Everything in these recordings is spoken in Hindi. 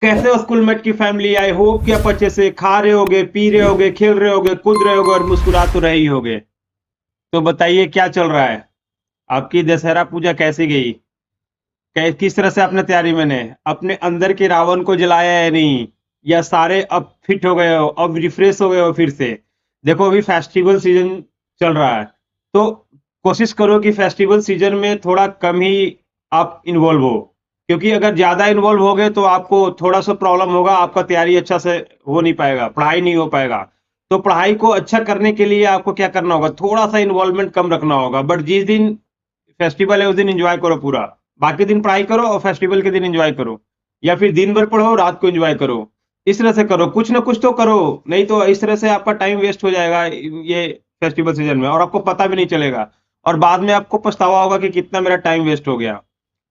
कैसे हो स्कूलमेट की फैमिली? आई होप कि आप अच्छे से खा रहे होगे, पी रहे होगे, खेल रहे होगे, कूद रहे होगे और मुस्कुरा तो रहे ही होगे। तो बताइए क्या चल रहा है? आपकी दशहरा पूजा कैसी गई? किस तरह से आपने तैयारी मैंने अपने अंदर के रावण को जलाया है नहीं, या सारे अब फिट हो गए हो, अब रिफ्रेश हो गए हो फिर से? देखो अभी फेस्टिवल सीजन चल रहा है, तो कोशिश करो कि फेस्टिवल सीजन में थोड़ा कम ही आप इन्वॉल्व हो, क्योंकि अगर ज्यादा इन्वॉल्व हो गए तो आपको थोड़ा सा प्रॉब्लम होगा, आपका तैयारी अच्छा से हो नहीं पाएगा, पढ़ाई नहीं हो पाएगा। तो पढ़ाई को अच्छा करने के लिए आपको क्या करना होगा, थोड़ा सा इन्वॉल्वमेंट कम रखना होगा, बट जिस दिन फेस्टिवल है उस दिन एंजॉय करो पूरा। बाकी दिन पढ़ाई करो और फेस्टिवल के दिन एंजॉय करो, या फिर दिन भर पढ़ो रात को एंजॉय करो। इस तरह से करो, कुछ ना कुछ तो करो, नहीं तो इस तरह से आपका टाइम वेस्ट हो जाएगा ये फेस्टिवल सीजन में, और आपको पता भी नहीं चलेगा, और बाद में आपको पछतावा होगा कि कितना मेरा टाइम वेस्ट हो गया।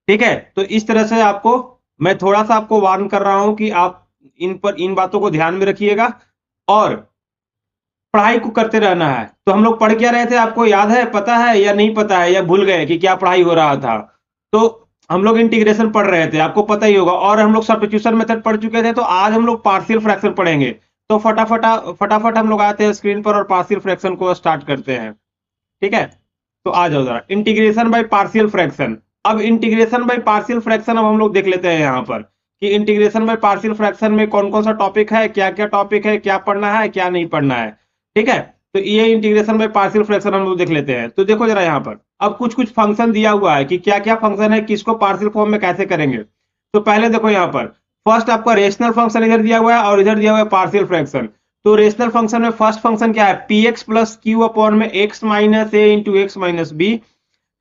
ठीक है, तो इस तरह से आपको मैं थोड़ा सा आपको वार्न कर रहा हूं कि आप इन बातों को ध्यान में रखिएगा, और पढ़ाई को करते रहना है। तो हम लोग पढ़ क्या रहे थे, आपको याद है, पता है या नहीं पता है, या भूल गए कि क्या पढ़ाई हो रहा था? तो हम लोग इंटीग्रेशन पढ़ रहे थे, आपको पता ही होगा, और हम लोग सब्स्टिट्यूशन मेथड पढ़ चुके थे। तो आज हम लोग पार्शियल फ्रैक्शन पढ़ेंगे। तो फटाफट हम लोग आते हैं स्क्रीन पर और पार्शियल फ्रैक्शन को स्टार्ट करते हैं। ठीक है, तो आ जाओ जरा, इंटीग्रेशन बाय पार्शियल फ्रैक्शन। अब इंटीग्रेशन बाय पार्शियल फ्रैक्शन अब हम लोग देख लेते हैं यहाँ पर कि इंटीग्रेशन बाय पार्शियल फ्रैक्शन में कौन कौन सा टॉपिक है, क्या क्या टॉपिक है, क्या पढ़ना है क्या नहीं पढ़ना है। ठीक है, तो ये इंटीग्रेशन बाय पार्शियल फ्रैक्शन हम लोग देख लेते हैं। तो देखो जरा यहाँ पर अब कुछ कुछ फंक्शन दिया हुआ है कि क्या क्या फंक्शन है, किसको पार्शियल फॉर्म में कैसे करेंगे। तो पहले देखो यहाँ पर फर्स्ट आपका रेशनल फंक्शन इधर दिया हुआ है और इधर दिया हुआ है पार्शियल फ्रैक्शन। तो रेशनल फंक्शन में फर्स्ट फंक्शन क्या है, P x plus Q upon में X minus A into x minus B.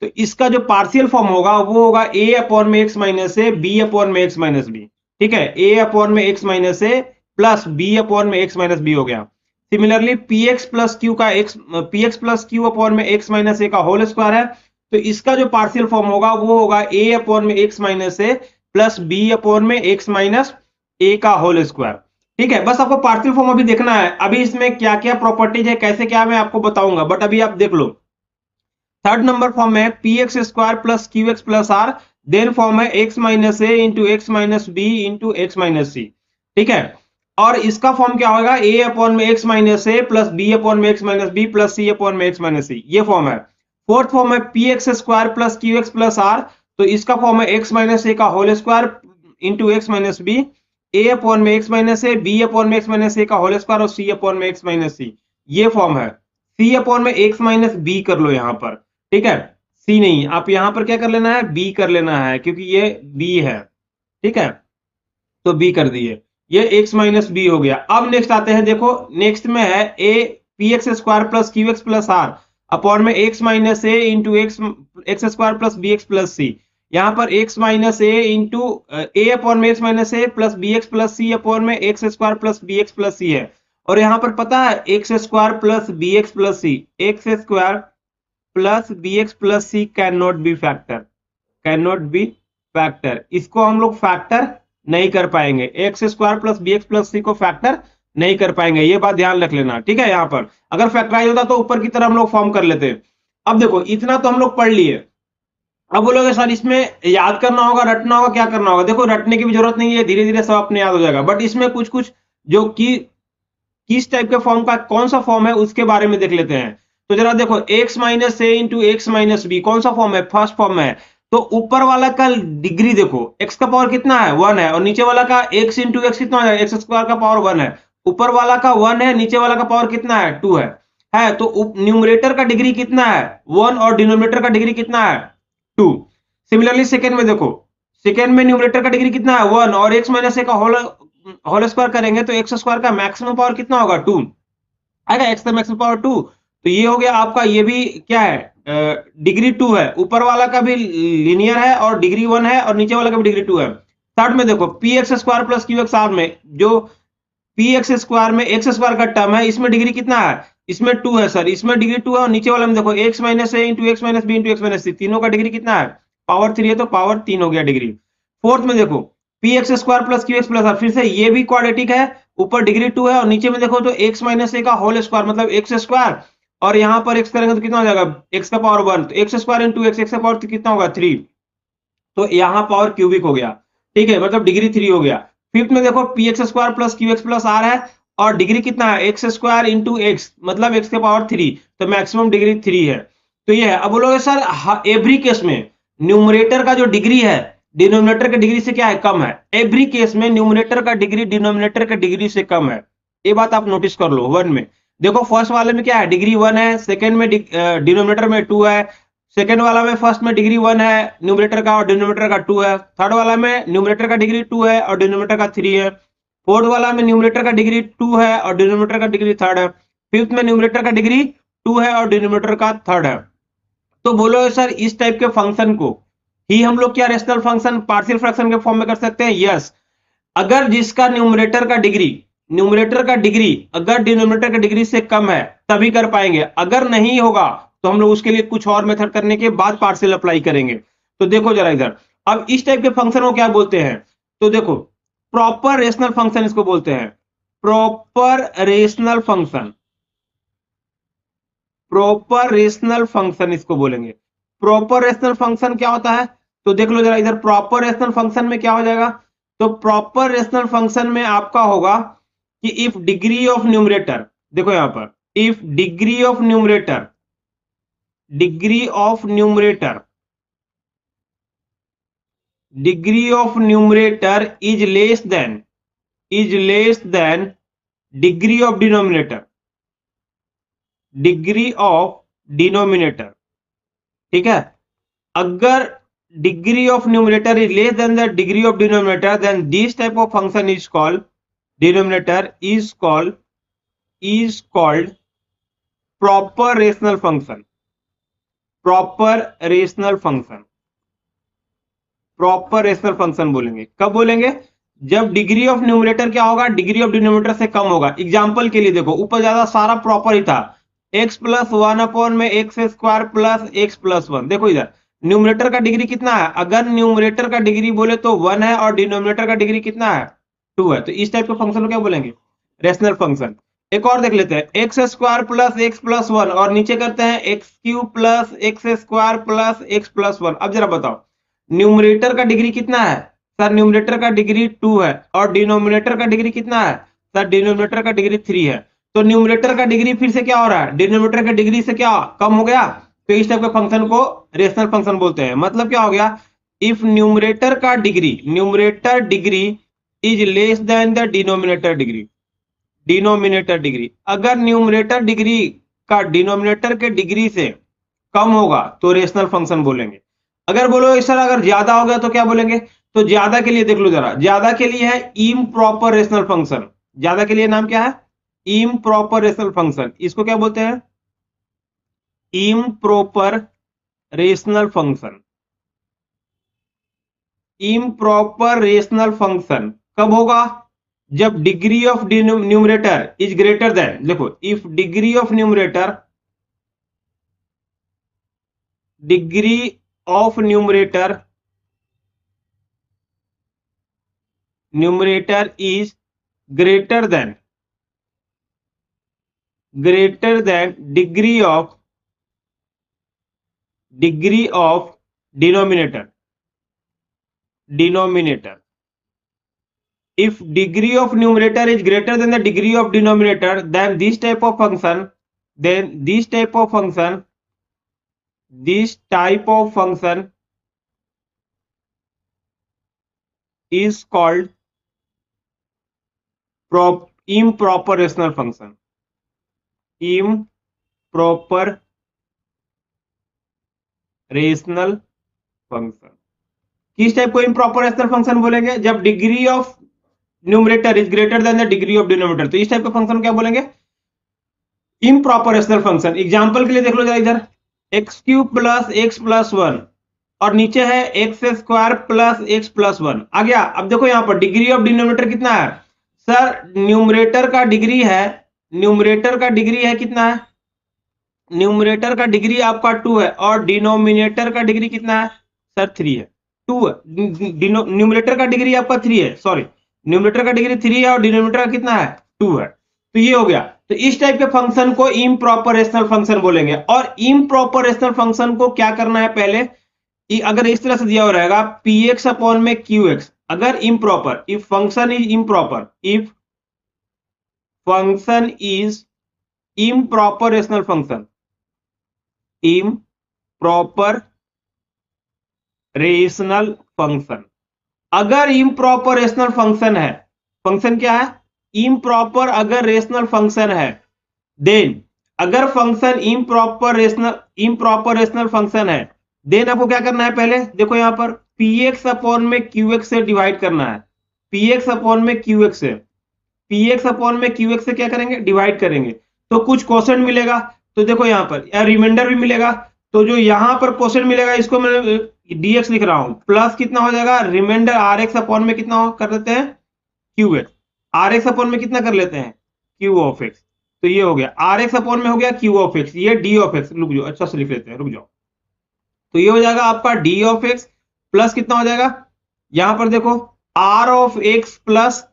तो इसका जो पार्शियल फॉर्म होगा वो होगा ए अपॉन में X minus A, B upon में एक्स माइनस बी। ठीक है, ए अपॉन में X minus A plus B upon में एक्स माइनस बी हो गया। Similarly P x plus Q का x, P x plus Q upon में एक्स माइनस ए का होल स्क्वायर है। तो इसका जो पार्शियल फॉर्म होगा वो होगा ए अपॉन में X minus A plus B upon में एक्स माइनस ए का होल स्क्वायर। ठीक है, बस आपको पार्शियल फॉर्म अभी देखना है, अभी इसमें क्या क्या प्रॉपर्टीज है, कैसे क्या मैं आपको बताऊंगा, बट अभी आप देख लो। थर्ड नंबर फॉर्म है P x square plus Q x plus R, then form है X minus A into x minus B into x minus C. ठीक है, और इसका फॉर्म क्या होगा, ए अपॉन में X minus A plus B upon में X minus B plus C upon में एक्स माइनस सी, ये फॉर्म है। फोर्थ फॉर्म है P x square plus Q x plus R. तो इसका फॉर्म है एक्स माइनस ए का whole square into x minus B, A upon में X minus A, B upon में एक्स माइनस ए का होल स्क्वायर और सी अपॉन में एक्स माइनस सी, ये फॉर्म है। सी अपॉन में एक्स माइनस बी कर लो यहाँ पर। ठीक है, सी नहीं, आप यहां पर क्या कर लेना है, बी कर लेना है, क्योंकि ये बी है। ठीक है, तो बी कर दिए, ये एक्स माइनस बी हो गया। अब नेक्स्ट आते हैं, देखो नेक्स्ट में है A P x square plus Q x plus R upon में X minus A into X X square plus B X plus C. यहाँ पर X minus A into A upon में X minus A plus B X plus C upon में x square plus B X plus C है। और यहाँ पर पता है x square plus B X plus C, X square plus B X plus C can not be factor, can not be factor, इसको हम लोग फैक्टर नहीं कर पाएंगे, X square plus B X plus C को फैक्टर नहीं कर पाएंगे, ये बात ध्यान रख लेना। ठीक है, यहाँ पर अगर फैक्टराइज होता तो ऊपर की तरह हम लोग फॉर्म कर लेते। अब देखो इतना तो हम लोग पढ़ लिए, अब बोलोगे सर इसमें याद करना होगा, रटना होगा, क्या करना होगा? देखो रटने की भी जरूरत नहीं है, धीरे धीरे सब अपने याद हो जाएगा, बट इसमें कुछ कुछ जो कि किस टाइप के फॉर्म का कौन सा फॉर्म है उसके बारे में देख लेते हैं। तो जरा देखो X minus A into x minus B कौन सा फॉर्म है, फर्स्ट फॉर्म है। तो ऊपर वाला का डिग्री देखो, एक्स का पावर कितना है, 1 है, और नीचे वाला का एक्स इंटू एक्स कितना है, एक्स स्क्वायर का पावर 1 है। ऊपर वाला का 1 है, नीचे वाला का पावर कितना है, 2 है। तो न्यूमरेटर का डिग्री कितना है, 1, और डिनोमिनेटर का डिग्री कितना है, 2। सिमिलरली सेकेंड में देखो, सेकेंड में न्यूमरेटर का डिग्री कितना है, 1, और एक्स माइनस ए का होल होल स्क्वायर करेंगे तो एक्स स्क्वायर का मैक्सिमम पावर कितना होगा, 2 आएगा, एक्स का मैक्सिमम पावर 2। तो ये हो गया आपका, ये भी क्या है, डिग्री 2 है, ऊपर वाला का भी लीनियर है और डिग्री 1 है, और नीचे वाला का भी डिग्री 2 है। थर्ड में देखो p x square plus Q x r में, जो पी एक्स स्क्वायर में एक्स स्क्वायर का टर्म है, इसमें डिग्री कितना है, इसमें 2 है सर, इसमें डिग्री 2 है, और नीचे वाले में देखो X minus A into x minus B into x minus C, तीनों का डिग्री कितना है, पावर 3 है, तो पावर 3 हो गया डिग्री। फोर्थ में देखो p x square plus Q x plus r, फिर से ये भी क्वाड्रेटिक है, ऊपर डिग्री 2 है, और नीचे में देखो तो एक्स माइनस ए का होल स्क्वायर मतलब एक्स स्क्वायर, और यहाँ पर एक्स करेंगे तो कितना हो जाएगा, एक्स का पावर 1, तो एक्स स्क्वायर इंटू एक्स का पावर कितना होगा, 3, तो यहाँ पावर क्यूबिक हो गया। ठीक है, मतलब डिग्री 3 हो गया। फिफ्थ में देखो p x square plus Q x plus r है, और डिग्री कितना है एक्स स्क्वायर इंटू एक्स, मतलब एक्स के पावर 3, तो मैक्सिमम डिग्री 3 है। तो ये है। अब बोलोगे सर एवरी केस में न्यूमरेटर का जो डिग्री है डिनोमिनेटर के डिग्री से क्या है, कम है। एवरी केस में न्यूमरेटर का डिग्री डिनोमिनेटर के डिग्री से कम है, ये बात आप नोटिस कर लो। वन में देखो फर्स्ट वाले में क्या है, डिग्री 1 है, सेकंड में डिनोमिनेटर में 2 है, सेकंड वाला में फर्स्ट में डिग्री 1 है न्यूमरेटर का और डिनोमिनेटर का 2 है, थर्ड वाला में न्यूमरेटर का डिग्री 2 है और डिनोमिनेटर का 3 है, फोर्थ वाला में न्यूमरेटर का डिग्री 2 है और डिनोमिनेटर का डिग्री 3 है, फिफ्थ में न्यूमरेटर का डिग्री 2 है और डिनोमिनेटर का 3 है। तो बोलो सर इस टाइप के फंक्शन को ही हम लोग क्या रेशनल फंक्शन पार्शियल फ्रैक्शन के फॉर्म में कर सकते हैं? यस। अगर जिसका न्यूमरेटर का डिग्री अगर डिनोमिनेटर का डिग्री से कम है तभी कर पाएंगे, अगर नहीं होगा तो हम लोग उसके लिए कुछ और मेथड करने के बाद पार्शियल अप्लाई करेंगे। तो देखो जरा इधर, अब इस टाइप के फंक्शन को क्या बोलते हैं? तो देखो प्रॉपर रेशनल फंक्शन इसको बोलते हैं, proper rational function, proper rational function इसको बोलेंगे। प्रॉपर रेशनल फंक्शन क्या होता है? तो देख लो जरा इधर, प्रॉपर रेशनल फंक्शन में क्या हो जाएगा? तो प्रॉपर रेशनल फंक्शन में आपका होगा कि इफ डिग्री ऑफ न्यूमरेटर, देखो यहां पर if degree of numerator degree of numerator degree of numerator is less than degree of denominator, degree of denominator, ठीक है। अगर degree of numerator is less than the degree of denominator, then this type of function is called denominator is called proper rational function, proper rational function, proper rational function बोलेंगे। कब बोलेंगे? जब डिग्री ऑफ न्यूमरेटर क्या होगा, डिग्री ऑफ डिनोमिनेटर से कम होगा। एग्जांपल के लिए देखो ऊपर ज्यादा सारा प्रॉपर ही था, x प्लस 1 अपॉन में x square plus x plus 1। देखो इधर न्यूमरेटर का डिग्री कितना है, अगर न्यूमरेटर का डिग्री बोले तो 1 है और डिनोमिनेटर का डिग्री कितना है, 2 है। तो इस टाइप के फंक्शन को क्या बोलेंगे? Rational function. एक और देख लेते हैं, x square plus x plus 1 और नीचे करते हैं x cube plus x square plus x plus 1। अब जरा बताओ न्यूमरेटर का डिग्री कितना है? सर न्यूमरेटर का डिग्री 2 है और डिनोमिनेटर का डिग्री कितना है? सर डिनोमिनेटर का डिग्री 3 है। तो न्यूमरेटर का डिग्री फिर से क्या हो रहा है, डिनोमिनेटर का डिग्री से क्या कम हो गया। तो इस टाइप के फंक्शन को रेशनल फंक्शन बोलते हैं। मतलब क्या हो गया, if numerator degree is less than the denominator degree, अगर न्यूमरेटर डिग्री का डिनोमिनेटर के डिग्री से कम होगा तो रेशनल फंक्शन बोलेंगे। अगर बोलो सर अगर ज्यादा हो गया तो क्या बोलेंगे? तो ज्यादा के लिए देख लो जरा, ज्यादा के लिए है इम्प्रॉपर रेशनल फंक्शन। ज्यादा के लिए नाम क्या है? Improper rational function. इसको क्या बोलते हैं? Improper rational function. Improper rational function कब होगा? जब degree of numerator is greater than, देखो if degree of numerator is greater than degree of denominator. If degree of numerator is greater than the degree of denominator, then this type of function is called improper rational function. Improper rational function. किस टाइप को इम्प्रॉपर रेशनल फंक्शन बोलेंगे? जब degree of numerator is greater then the degree of denominator. तो इस टाइप का फंक्शन क्या बोलेंगे? Improper rational function. एग्जांपल के लिए देख लो जरा इधर, x cube plus x plus 1 और नीचे है x square plus x plus 1 आ गया। अब देखो यहां पर डिग्री ऑफ डिनोमिनेटर कितना है? सर न्यूमरेटर का डिग्री है कितना है? न्यूमरेटर का डिग्री आपका 2 है और डिनोमिनेटर का डिग्री कितना है? सर 3 है। 2 है, न्यूमरेटर का डिग्री आपका 3 है, सॉरी न्यूमरेटर का डिग्री 3 है और डिनोमिनेटर का कितना है? 2 है। तो ये हो गया। तो इस टाइप के फंक्शन को इम्प्रॉपर रेशनल फंक्शन बोलेंगे। और इम्प्रॉपर रेशनल फंक्शन को क्या करना है, पहले अगर इस तरह से दिया हो रहेगा px अपॉन में qx, अगर improper, if function is improper, if function is improper rational function, improper rational function, अगर इम्प्रॉपर रेशनल फंक्शन है, फंक्शन क्या है, इम्प्रॉपर अगर रेशनल फंक्शन है, देन अगर फंक्शन इम्प्रॉपर रेशनल फंक्शन है, देन आपको क्या करना है, पहले देखो यहां पर px अपॉन में qx से डिवाइड करना है, px अपॉन में qx से, px अपॉन में qx से क्या करेंगे, डिवाइड करेंगे, तो कुछ क्वोशेंट मिलेगा, तो देखो यहां पर या रिमाइंडर भी मिलेगा, तो जो यहां पर क्वोशेंट मिलेगा इसको मैं dx लिख रहा हूं, प्लस कितना हो जाएगा, रिमाइंडर rx अपॉन में कितना कर देते हैं, qx, rx अपॉन में कितना कर लेते हैं, q ऑफ x, तो ये हो गया rx अपॉन में हो गया q ऑफ x, ये d ऑफ x, रुक जाओ अच्छा से लिख लेते हैं, रुक जाओ, तो ये हो जाएगा आपका d ऑफ x प्लस कितना हो जाएगा, यहां पर देखो r of x plus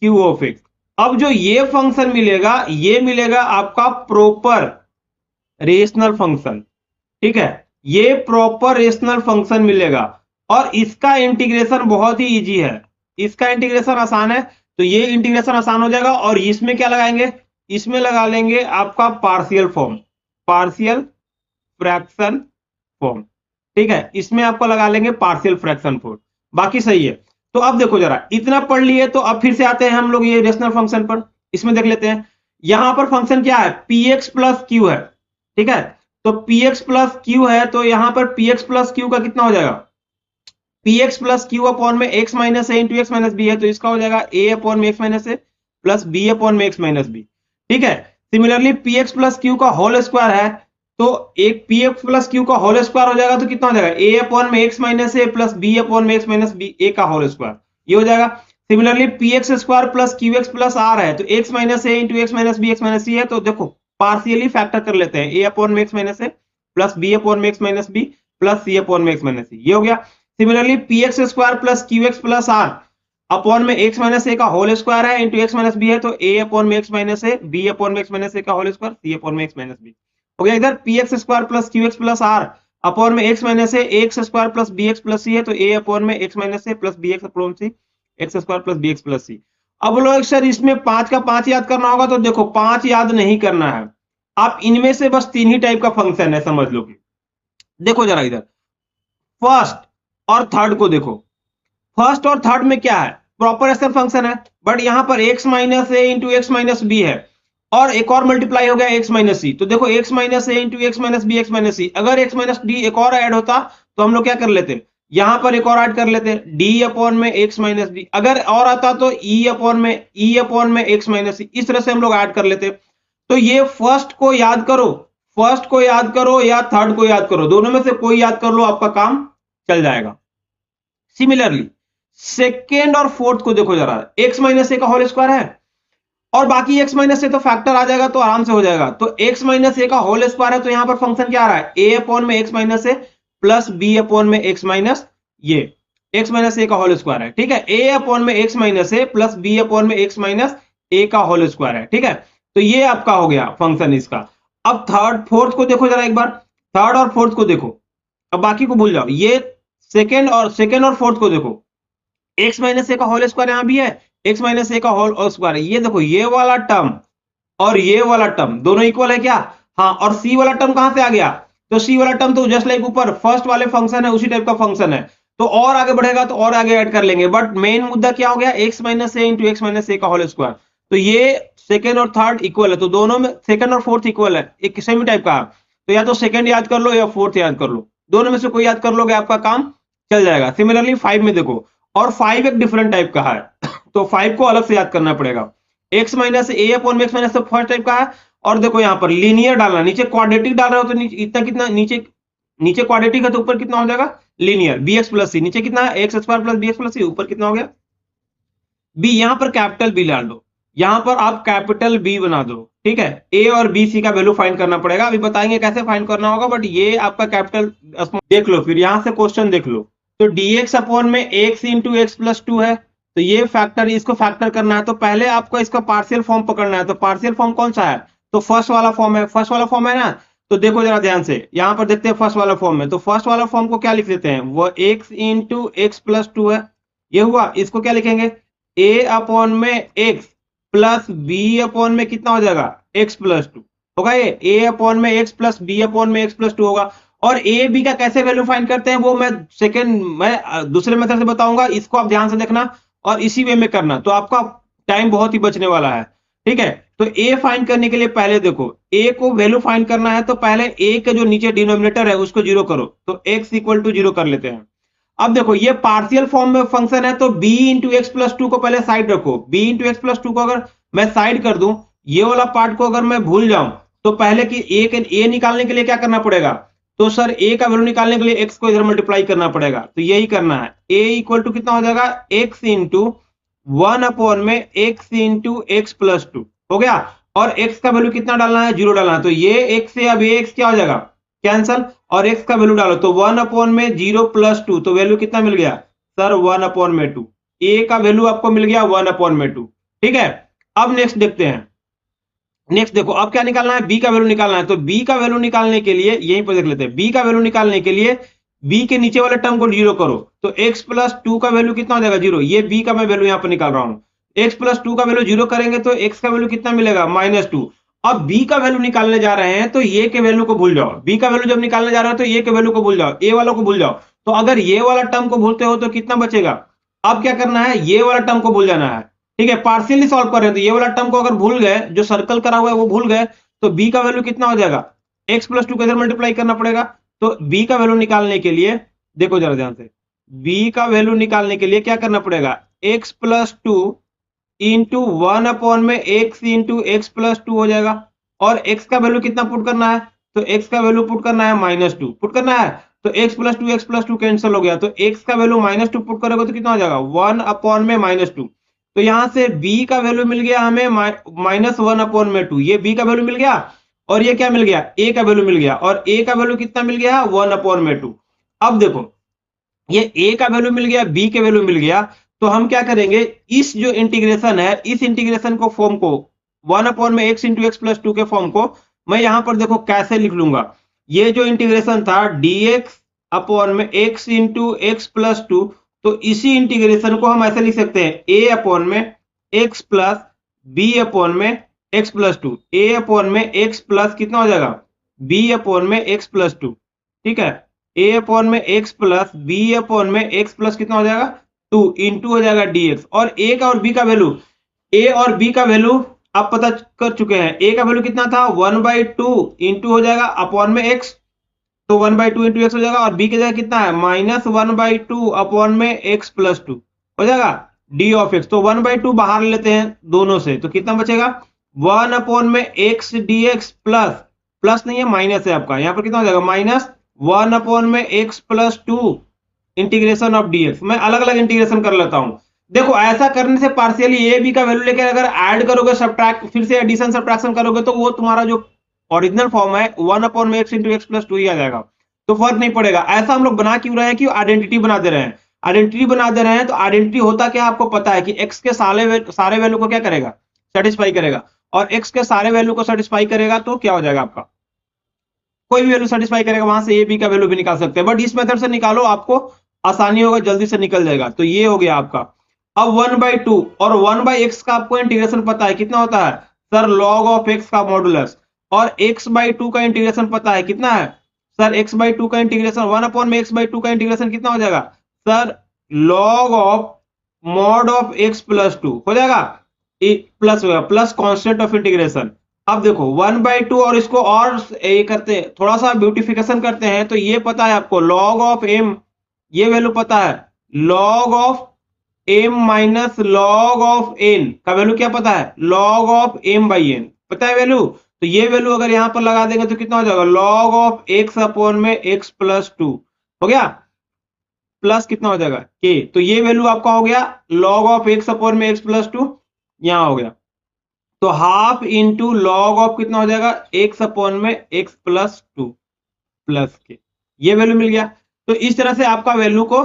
q of x। अब जो ये फंक्शन मिलेगा, ये मिलेगा आपका प्रॉपर रेशनल फंक्शन, ठीक है, ये प्रॉपर रेशनल फंक्शन मिलेगा, और इसका इंटीग्रेशन बहुत ही इजी है, इसका इंटीग्रेशन आसान है, तो ये इंटीग्रेशन आसान हो जाएगा, और इसमें क्या लगाएंगे, इसमें लगा लेंगे आपका partial form, partial fraction form, ठीक है, इसमें आपको लगा लेंगे पार्शियल फ्रैक्शन फॉर्म, बाकी सही है। तो अब देखो जरा, इतना पढ़ लिए, तो अब फिर से आते हैं हम लोग ये रेशनल फंक्शन पर, इसमें देख लेते हैं, यहां पर फंक्शन क्या है, px प्लस क्यू है, ठीक है, तो px प्लस क्यू है, तो यहां पर px प्लस क्यू का कितना हो जाएगा, px प्लस क्यू अपॉन में x minus A into x minus B है, तो इसका हो जाएगा a अपॉन में x minus A plus b upon में x माइनस बी, ठीक है। सिमिलरली px प्लस क्यू का होल स्क्वायर है, तो एक px प्लस क्यू का होल स्क्वायर हो जाएगा, तो कितना हो जाएगा, a अपॉन में x minus A plus b upon में x माइनस बी, a का होल स्क्वायर, ये हो जाएगा। Similarly px square plus qx plus r है, तो x minus A into x minus B X minus C है, तो देखो पार्शियली फैक्टर कर लेते हैं, a अपॉन में x minus A plus b upon में x minus B plus c upon में x माइनस सी, ये हो गया। Similarly px square plus qx plus r upon में x माइनस ए का होल स्क्वायर है इंटू एक्स माइनस बी है, तो a अपॉन में x minus A, b upon में x माइनस ए का होल स्क्वायर, c अपॉन में x माइनस बी हो गया। इधर px square plus qx plus r upon में x minus A, x square plus bx plus c है, तो a अपॉन में x minus A plus bx upon c, x square plus bx plus c। अब लोग सर इसमें 5 का 5 याद करना होगा, तो देखो 5 याद नहीं करना है, आप इनमें से बस 3 ही टाइप का फंक्शन है, समझ लो कि देखो जरा इधर फर्स्ट और थर्ड को देखो, फर्स्ट और थर्ड में क्या है, प्रॉपर रेशनल फंक्शन है, बट यहां पर x minus A into x minus B है, और एक और मल्टीप्लाई हो गया x माइनस सी, तो देखो x minus A into x minus B X minus C, अगर x माइनस डी एक और ऐड होता तो हम लोग क्या कर लेते, यहां पर एक और ऐड कर लेते d अपॉन में x माइनस डी, अगर और आता तो e अपॉन में x माइनस सी, इस तरह से हम लोग ऐड कर लेते। तो ये फर्स्ट को याद करो, फर्स्ट को याद करो या थर्ड को याद करो, दोनों में से कोई याद कर लो, आपका काम चल जाएगा। सिमिलरली सेकेंड और फोर्थ को देखो जरा, x माइनस ए का होल स्क्वायर है, और बाकी x माइनस ए तो फैक्टर आ जाएगा, तो आराम से हो जाएगा, तो x माइनस ए का होल स्क्वायर है, तो यहां पर फंक्शन क्या आ रहा है, a अपॉन में x minus A plus b upon में x माइनस, ये x माइनस ए का होल स्क्वायर है, ठीक है, a अपॉन में x minus A plus b upon में x माइनस ए का होल स्क्वायर है, ठीक है, तो ये आपका हो गया फंक्शन इसका। अब थर्ड फोर्थ को देखो जरा एक बार, थर्ड और फोर्थ को देखो, अब बाकी को भूल जाओ, ये सेकेंड और फोर्थ को देखो, x माइनस ए का होल स्क्वायर यहां भी है, x माइनस ए का होल स्क्वायर है, ये देखो ये वाला टर्म और ये वाला टर्म दोनों इक्वल है क्या, हाँ, और c वाला टर्म कहां से आ गया, तो c वाला टर्म तो जस्ट लाइक ऊपर फर्स्ट वाले फंक्शन है, उसी टाइप का फंक्शन है, तो और आगे बढ़ेगा तो और आगे ऐड कर लेंगे, बट मेन मुद्दा क्या हो गया, x minus A into x minus A का होल स्क्वायर, तो ये सेकेंड और थर्ड इक्वल है, तो दोनों में सेकेंड और फोर्थ इक्वल है, एक सेमी टाइप का, तो या तो सेकेंड याद कर लो या फोर्थ याद कर लो, दोनों में से कोई याद कर लोगे आपका काम चल जाएगा। सिमिलरली 5 में देखो, और 5 एक डिफरेंट टाइप का है, तो 5 को अलग से याद करना पड़ेगा, x माइनस ए अपॉन में एक्स माइनस फर्स्ट टाइप का है, और देखो यहाँ पर लीनियर डालना, नीचे क्वाड्रेटिक डाल रहे हो तो इतना कितना, नीचे क्वाड्रेटिक है तो ऊपर कितना हो जाएगा लीनियर, bx प्लस सी, नीचे कितना है x square plus bx plus C, ऊपर कितना हो गया b, यहाँ पर कैपिटल B डाल दो, यहाँ पर आप कैपिटल B बना दो, ठीक है, a और b c का वैल्यू फाइंड करना पड़ेगा, अभी बताएंगे कैसे फाइंड करना होगा, बट ये आपका कैपिटल देख लो, फिर यहां से क्वेश्चन देख लो, तो dx अपॉन में x इंटू एक्स प्लस 2 है, तो ये फैक्टर, इसको फैक्टर करना है, तो पहले आपको इसका पार्शियल फॉर्म पकड़ना है, तो पार्शियल फॉर्म कौन सा है, तो फर्स्ट वाला फॉर्म है, फर्स्ट वाला फॉर्म है ना, तो देखो जरा ध्यान से, यहां पर देखते हैं फर्स्ट वाला फॉर्म में, तो फर्स्ट वाला फॉर्म को क्या लिख लेते हैं, वो x इंटू एक्स प्लस 2 है, ये हुआ, इसको क्या लिखेंगे, a अपॉन में x प्लस b अपॉन में कितना हो जाएगा, x प्लस 2 होगा, ये a अपॉन में x प्लस b अपॉन में x प्लस 2 होगा। और a b का कैसे वैल्यू फाइंड करते हैं वो मैं दूसरे मेथड से बताऊंगा, इसको आप ध्यान से देखना और इसी वे में करना, तो आपका टाइम बहुत ही बचने वाला है। ठीक है, तो a फाइंड करने के लिए पहले देखो, a को वैल्यू फाइंड करना है तो पहले a के जो नीचे डिनोमिनेटर है उसको जीरो करो, तो x इक्वल टू जीरो कर लेते हैं। अब देखो ये पार्शियल फॉर्म में फंक्शन है, तो b into x plus to को पहले साइड रखो, b into x plus to को अगर मैं साइड कर दूं, ये वाला पार्ट को अगर मैं भूल जाऊं, तो पहले कि a निकालने के लिए क्या करना पड़ेगा, तो सर a का वैल्यू निकालने के लिए x को इधर मल्टीप्लाई करना पड़ेगा, तो यही करना है। a इक्वल टू कितना हो जाएगा, x इंटू 1 अपॉन में x इंटू एक्स प्लस 2 हो गया, और x का वैल्यू कितना डालना है, जीरो डालना है, तो ये x से अब ये x क्या हो जाएगा, कैंसल, और x का वैल्यू डालो, तो 1 अपॉन में 0 प्लस 2, तो वैल्यू कितना मिल गया सर, 1 अपॉन में 2, a का वैल्यू आपको मिल गया 1 अपॉन में 2। ठीक है, अब नेक्स्ट देखते हैं, नेक्स्ट देखो अब क्या निकालना है, b का वैल्यू निकालना है, तो b का वैल्यू निकालने के लिए यहीं पर देख लेते हैं, b का वैल्यू निकालने के लिए b के नीचे वाले टर्म को जीरो करो, तो x प्लस 2 का वैल्यू कितना हो जाएगा, जीरो, ये b का मैं वैल्यू यहां पर निकाल रहा हूं, x प्लस 2 का वैल्यू जीरो करेंगे तो x का वैल्यू कितना मिलेगा, -2। अब b का वैल्यू निकालने जा रहे हैं तो ये के वैल्यू को भूल जाओ, b का वैल्यू जब निकालने जा रहे हो तो ये के वैल्यू को भूल जाओ, a वालों को भूल जाओ, तो अगर ये वाला टर्म को भूलते हो तो कितना बचेगा, अब क्या करना है, ये वाला टर्म को भूल जाना है। ठीक है, पार्शियली सॉल्व कर रहे हैं तो ये वाला टर्म को अगर भूल गए, जो सर्कल करा हुआ है वो भूल गए, तो b का वैल्यू कितना हो जाएगा, x प्लस 2 को इधर मल्टीप्लाई करना पड़ेगा, तो b का वैल्यू निकालने के लिए देखो जरा ध्यान से, b का वैल्यू निकालने के लिए क्या करना पड़ेगा, x प्लस 2 इंटू 1 अपॉन में x इंटू एक्स प्लस 2 हो जाएगा, और x का वैल्यू कितना पुट करना है, तो x का वैल्यू पुट करना है -2 पुट करना है, तो x प्लस 2 कैंसिल हो गया, तो x का वैल्यू -2 पुट करोगे तो कितना हो जाएगा, 1 अपॉन में -2, तो यहां से b का वैल्यू मिल गया हमें -1 अपॉन में 2, ये b का वैल्यू मिल गया, और ये क्या मिल गया, a का वैल्यू मिल गया, और a का वैल्यू कितना मिल गया, 1 अपॉन में 2। अब देखो ये a का वैल्यू मिल गया, b के वैल्यू मिल गया, तो हम क्या करेंगे, इस जो इंटीग्रेशन है, इस इंटीग्रेशन को फॉर्म को 1 अपॉन में x इंटू एक्स प्लस 2 के फॉर्म को मैं यहां पर देखो कैसे लिख लूंगा, ये जो इंटीग्रेशन था dx अपॉन में x इंटू एक्स प्लस 2, तो इसी इंटीग्रेशन को हम ऐसे लिख सकते हैं, a अपॉन में x प्लस b अपॉन में x प्लस 2, a अपॉन में x प्लस कितना हो जाएगा, b अपॉन में x प्लस 2। ठीक है, a अपॉन में x प्लस b अपॉन में x प्लस कितना हो जाएगा, 2 इंटू हो जाएगा dx, और a का और b का वैल्यू, a और b का वैल्यू आप पता कर चुके हैं, a का वैल्यू कितना था 1/2 इंटू हो जाएगा अपॉन में x, तो 1/2 इंटू एक्स हो जाएगा, और b की जगह कितना है -1/2 अपॉन में x प्लस 2 हो जाएगा d ऑफ x, तो 1/2 बाहर लेते हैं दोनों से, तो कितना बचेगा 1 अपॉन में x dx प्लस, प्लस नहीं है माइनस है आपका, यहाँ पर कितना हो जाएगा -1 अपॉन में x plus 2 integration of dx। मैं अलग अलग इंटीग्रेशन कर लेता हूं, देखो ऐसा करने से पार्शियली a b का वैल्यू लेकर अगर ऐड करोगे, सब्ट्रैक्ट फिर से एडिशन सब्ट्रैक्शन करोगे, तो वो तुम्हारा जो ओरिजिनल फॉर्म है 1 अपॉन में x इंटू एक्स प्लस 2 ही आ जाएगा, तो फर्क नहीं पड़ेगा। ऐसा हम लोग बना क्यों रहे हैं कि आइडेंटिटी बना दे रहे हैं, आइडेंटिटी बना दे रहे हैं, तो आइडेंटिटी होता क्या आपको पता है कि x के सारे वैल्यू को क्या करेगा, सेटिस्फाई करेगा, और x के सारे वैल्यू को सेटिस्फाई करेगा तो क्या हो जाएगा आपका, कोई भी वैल्यू सेटिस्फाई करेगा, वहां से a b का वैल्यू भी निकाल सकते हैं, बट इस मेथड से निकालो आपको आसानी होगा, जल्दी से निकल जाएगा। तो ये हो गया आपका। अब 1/2 और 1/x का आपको इंटीग्रेशन पता है कितना होता है सर, log ऑफ x का मॉडुलस, और x/2 का इंटीग्रेशन पता है कितना है सर, x/2 का इंटीग्रेशन 1 अपॉन में x/2 का इंटीग्रेशन कितना हो जाएगा sir, log of mod of x plus 2 हो जाएगा, प्लस होगा प्लस कांस्टेंट ऑफ इंटीग्रेशन। अब देखो 1/2 और इसको और ये करते हैं, थोड़ा सा ब्यूटिफिकेशन करते हैं, तो ये पता है आपको log ऑफ m, ये वैल्यू पता है log of m minus log of n का वैल्यू क्या पता है, log of m by n पता है वैल्यू, तो ये वैल्यू अगर यहां पर लगा देंगे तो कितना हो जाएगा, log ऑफ x अपॉन में x प्लस 2 हो गया, प्लस कितना हो जाएगा k, तो ये वैल्यू आपका हो गया log ऑफ x अपॉन में x प्लस 2, यहां हो गया, तो हाफ इंटू log ऑफ कितना हो जाएगा x अपॉन में x प्लस 2 प्लस k, ये वैल्यू मिल गया। तो इस तरह से आपका वैल्यू को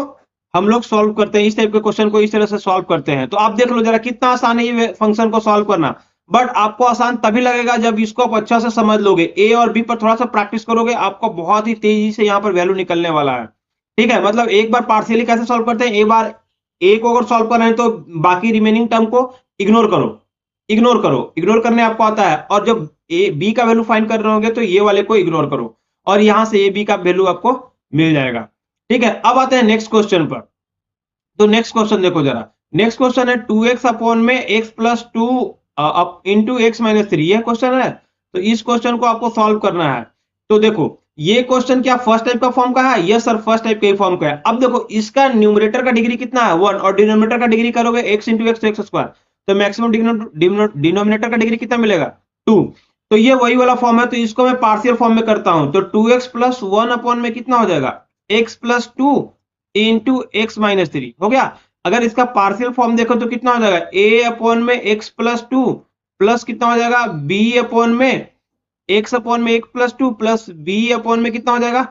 हम लोग सॉल्व करते हैं, इस टाइप के क्वेश्चन को इस तरह से सॉल्व करते हैं। तो आप देख लो जरा कितना आसान है ये फंक्शन को सॉल्व करना, बट आपको आसान तभी लगेगा जब इसको आप अच्छा से समझ लोगे, ए और बी पर थोड़ा सा प्रैक्टिस करोगे, आपको बहुत ही तेजी से यहाँ पर वैल्यू निकलने वाला है। ठीक है, मतलब एक बार पार्शियली कैसे सॉल्व करते हैं, एक बार ए को अगर सॉल्व कर रहे हैं तो बाकी रिमेनिंग टर्म को इग्नोर करो, इग्नोर करने आपको आता है। और जब ए बी का वैल्यू फाइंड कर रहे होंगे तो ये वाले को इग्नोर करो और यहां से ए बी का वैल्यू आपको मिल जाएगा। ठीक है, अब आते हैं नेक्स्ट क्वेश्चन पर। तो नेक्स्ट क्वेश्चन देखो जरा, नेक्स्ट क्वेश्चन है 2x अपॉन में x plus two into x minus three, यह क्वेश्चन है। तो इस क्वेश्चन को आपको सॉल्व करना है। तो देखो ये क्वेश्चन क्या फर्स्ट टाइप का फॉर्म का है? यस सर, फर्स्ट टाइप के फॉर्म का है। अब देखो इसका न्यूमरेटर का डिग्री कितना है? 1, और डिनोमिनेटर का डिग्री करोगे x इंटू एक्स तो एक्स स्क्वायर, तो मैक्सिमम डिनोमिनेटर का डिग्री कितना मिलेगा? 2। तो ये वही वाला फॉर्म है, तो इसको मैं पार्शियल फॉर्म में करता हूं। तो 2x प्लस वन अपॉन में कितना हो जाएगा? x plus two into x minus three हो गया। अगर इसका पार्शियल फॉर्म देखो तो कितना हो जाएगा? a अपॉन में x प्लस टू प्लस कितना हो जाएगा? b अपॉन में x अपॉन में x plus two plus b upon में कितना हो जाएगा?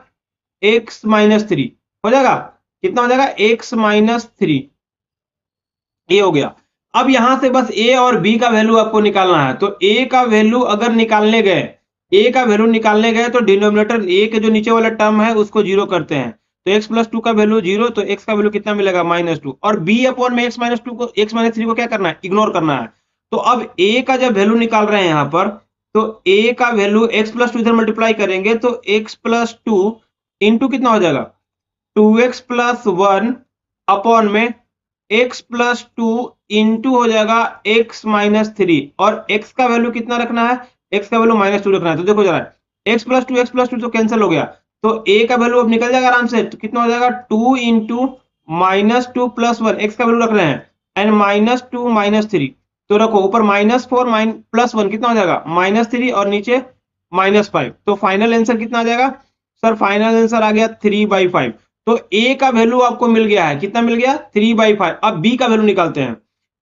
x माइनस थ्री हो जाएगा। कितना हो जाएगा? x माइनस थ्री, ये हो गया। अब यहां से बस a और b का वैल्यू आपको निकालना है। तो a का वैल्यू अगर निकालने गए तो डिनोमिनेटर a के जो नीचे वाला टर्म है उसको जीरो करते हैं। तो x प्लस टू का वैल्यू जीरो, तो x का वैल्यू कितना मिलेगा? Minus two. और b अपॉन में x माइनस टू को, x माइनस थ्री को क्या करना है? इग्नोर करना है। तो अब a का जब वैल्यू निकाल रहे हैं यहां पर, तो a का वैल्यू x प्लस टू इधर मल्टीप्लाई करेंगे तो x प्लस टू इंटू कितना हो जाएगा? 2x प्लस वन अपॉन में x प्लस टू इंटू हो जाएगा x माइनस थ्री, और x का वैल्यू कितना रखना है? x का वैल्यू माइनस टू रखना है। तो देखो जरा, x प्लस टू तो कैंसिल हो गया, तो a का वैल्यू अब निकल जाएगा आराम से। तो कितना हो जाएगा? 2 into minus two plus one, x का वैल्यू रख रहे हैं, and minus two minus three. तो रखो ऊपर माइनस फोर प्लस वन कितना हो जाएगा? माइनस थ्री, और नीचे माइनस फाइव। तो फाइनल आंसर कितना आ जाएगा? सर फाइनल आंसर आ गया 3/5। तो a का वैल्यू आपको मिल गया है, कितना मिल गया? 3/5। अब b का वैल्यू निकालते हैं।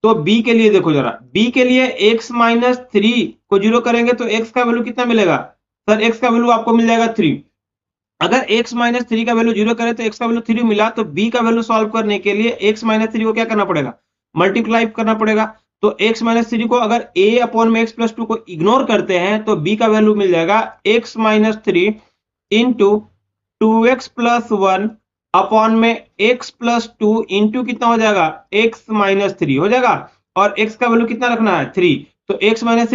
तो b के लिए देखो जरा, b के लिए x माइनस थ्री को जीरो करेंगे तो x का वैल्यू कितना मिलेगा? सर x का वैल्यू आपको मिल जाएगा 3। अगर x माइनस थ्री का वैल्यू जीरो करें तो x का वैल्यू 3 मिला, तो b का वैल्यू सॉल्व करने के लिए x माइनस थ्री को क्या करना पड़ेगा? मल्टीप्लाई करना पड़ेगा। तो x माइनस थ्री को अगर a अपॉन में x प्लस टू को इग्नोर करते हैं तो b का वैल्यू मिल जाएगा x minus three into 2x plus one upon में x प्लस टू इंटू कितना हो जाएगा? x माइनस थ्री हो जाएगा। और x का वैल्यू कितना रखना है? 3। तो x माइनस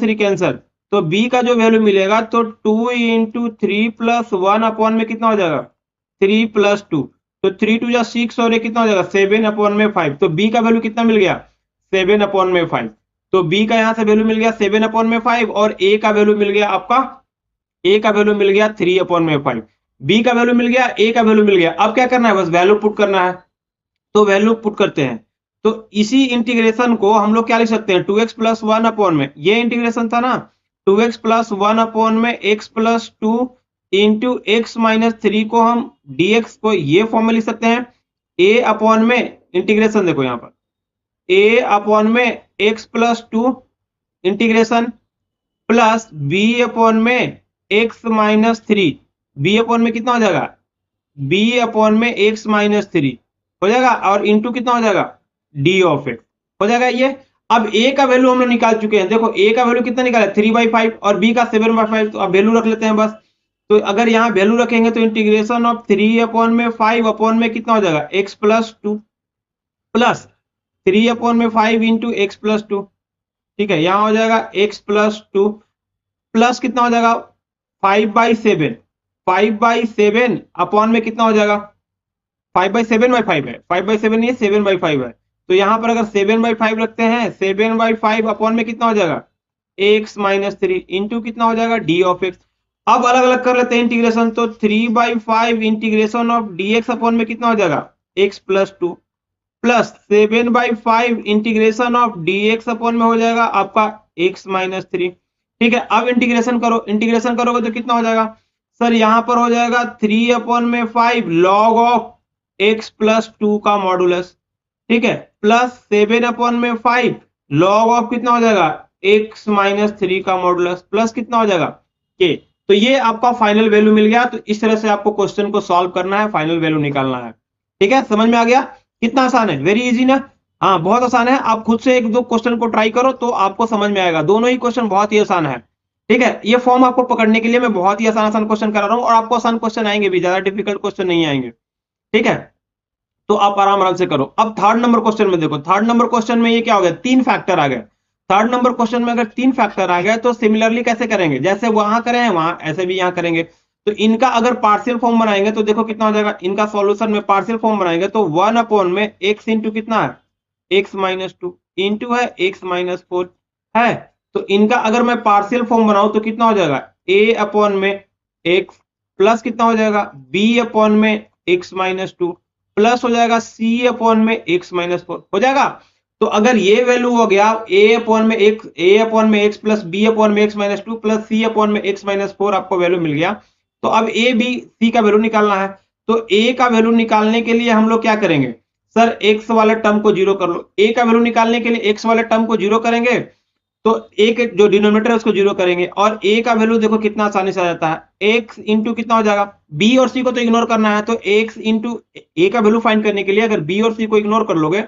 थ्री कैंसल, तो b का जो वैल्यू मिलेगा तो 2 into three plus one upon में कितना हो जाएगा? 3 प्लस टू, तो 3 टू जा 6, और ये कितना हो जाएगा? 7 अपॉन में 5। तो b का वैल्यू कितना मिल गया? 7 अपॉन में 5। तो b का यहां से वैल्यू मिल गया 7 अपॉन में 5, और a का वैल्यू मिल गया आपका, a का वैल्यू मिल गया 3 अपॉन में 5। b का वैल्यू मिल गया, a का वैल्यू मिल गया। अब क्या करना है? बस वैल्यू पुट करना है। तो वैल्यू पुट करते हैं। तो इसी इंटीग्रेशन को हम लोग क्या लिख सकते हैं? 2x प्लस वन अपॉन में, ये इंटीग्रेशन था ना, 2x प्लस वन अपॉन में x plus two into x minus three को हम dx को ये फॉर्म में लिख सकते हैं। a अपॉन में इंटीग्रेशन देखो यहां पर, a अपॉन में x plus to integration plus b upon में x minus three, b upon में कितना हो जाएगा? b अपॉन में x माइनस थ्री हो जाएगा, और इंटू कितना हो जाएगा? d ऑफ x हो जाएगा ये। अब a का वैल्यू हम लोग निकाल चुके हैं। देखो a का वैल्यू कितना निकाला? 3/5, और b का 7/5। तो अब वैल्यू रख लेते हैं बस। तो अगर यहाँ वैल्यू रखेंगे तो इंटीग्रेशन ऑफ 3 अपॉन में 5 अपॉन में कितना हो जाएगा? x plus two plus 3 upon में 5 इंटू एक्स प्लस टू। ठीक है, यहाँ हो जाएगा x प्लस टू प्लस कितना हो जाएगा? 5/7, 5/7 अपॉन में कितना हो जाएगा? 5/7/5 है, 5/7 नहीं है, 7/5 है। तो यहां पर अगर 7/5 रखते हैं, 7/5 अपॉन में कितना हो जाएगा? x माइनस थ्री इंटू कितना हो जाएगा? d of x। अब अलग अलग कर लेते हैं इंटीग्रेशन। तो 3/5 इंटीग्रेशन ऑफ dx अपॉन में कितना हो जाएगा? x plus two plus 7/5 integration of dx upon में हो जाएगा आपका x माइनस थ्री। ठीक है, अब इंटीग्रेशन करो, इंटीग्रेशन करोगे तो कितना हो जाएगा? सर यहां पर हो जाएगा 3 अपॉन में 5 log of x plus two का मॉडुलस। ठीक है, प्लस 7 अपॉन में 5 लॉग ऑफ कितना हो जाएगा? x माइनस थ्री का मॉडुलस, प्लस कितना हो जाएगा? k। तो ये आपका फाइनल वैल्यू मिल गया। तो इस तरह से आपको क्वेश्चन को सॉल्व करना है, फाइनल वैल्यू निकालना है। ठीक है, समझ में आ गया? कितना आसान है, वेरी इजी ना? हाँ बहुत आसान है। आप खुद से एक दो क्वेश्चन को ट्राई करो तो आपको समझ में आएगा। दोनों ही क्वेश्चन बहुत ही आसान है। ठीक है, ये फॉर्म आपको पकड़ने के लिए मैं बहुत ही आसान आसान क्वेश्चन करा रहा हूँ, और आपको आसान क्वेश्चन आएंगे भी, ज्यादा डिफिकल्ट क्वेश्चन नहीं आएंगे। ठीक है, तो आप आराम आराम से करो। अब थर्ड नंबर क्वेश्चन में देखो, थर्ड नंबर क्वेश्चन में ये क्या हो गया, 3 फैक्टर आ गए। थर्ड नंबर क्वेश्चन में अगर 3 फैक्टर आ गए तो सिमिलरली कैसे करेंगे, जैसे वहां करें वहां ऐसे भी यहां करेंगे। तो इनका अगर पार्शियल फॉर्म बनाएंगे तो देखो कितना हो जाएगा, इनका सॉल्यूशन में पार्शियल फॉर्म बनाएंगे तो 1 अपॉन में x इंटू कितना है, x माइनस टू इंटू है x माइनस फोर है। तो इनका अगर मैं पार्शियल फॉर्म बनाऊं तो कितना हो जाएगा, a अपॉन में x प्लस कितना हो जाएगा, b अपॉन में x माइनस टू प्लस हो जाएगा c अपॉन में x माइनस फोर हो जाएगा। तो अगर ये वैल्यू हो गया a अपॉन में x प्लस b अपॉन में x minus two plus c upon में x माइनस फोर आपको वैल्यू मिल गया। तो अब a b c का वैल्यू निकालना है। तो a का वैल्यू निकालने के लिए हम लोग क्या करेंगे, सर x वाले टर्म को जीरो कर लो। a का वैल्यू निकालने के लिए x वाले टर्म को जीरो करेंगे तो a के जो डिनोमिनेटर है उसको जीरो करेंगे, और a का वैल्यू देखो कितना आसानी से आ जाता है, x इंटू कितना हो जाएगा, b और c को तो इग्नोर करना है, तो x इंटू a का वैल्यू फाइंड करने के लिए अगर b और c को इग्नोर कर लोगे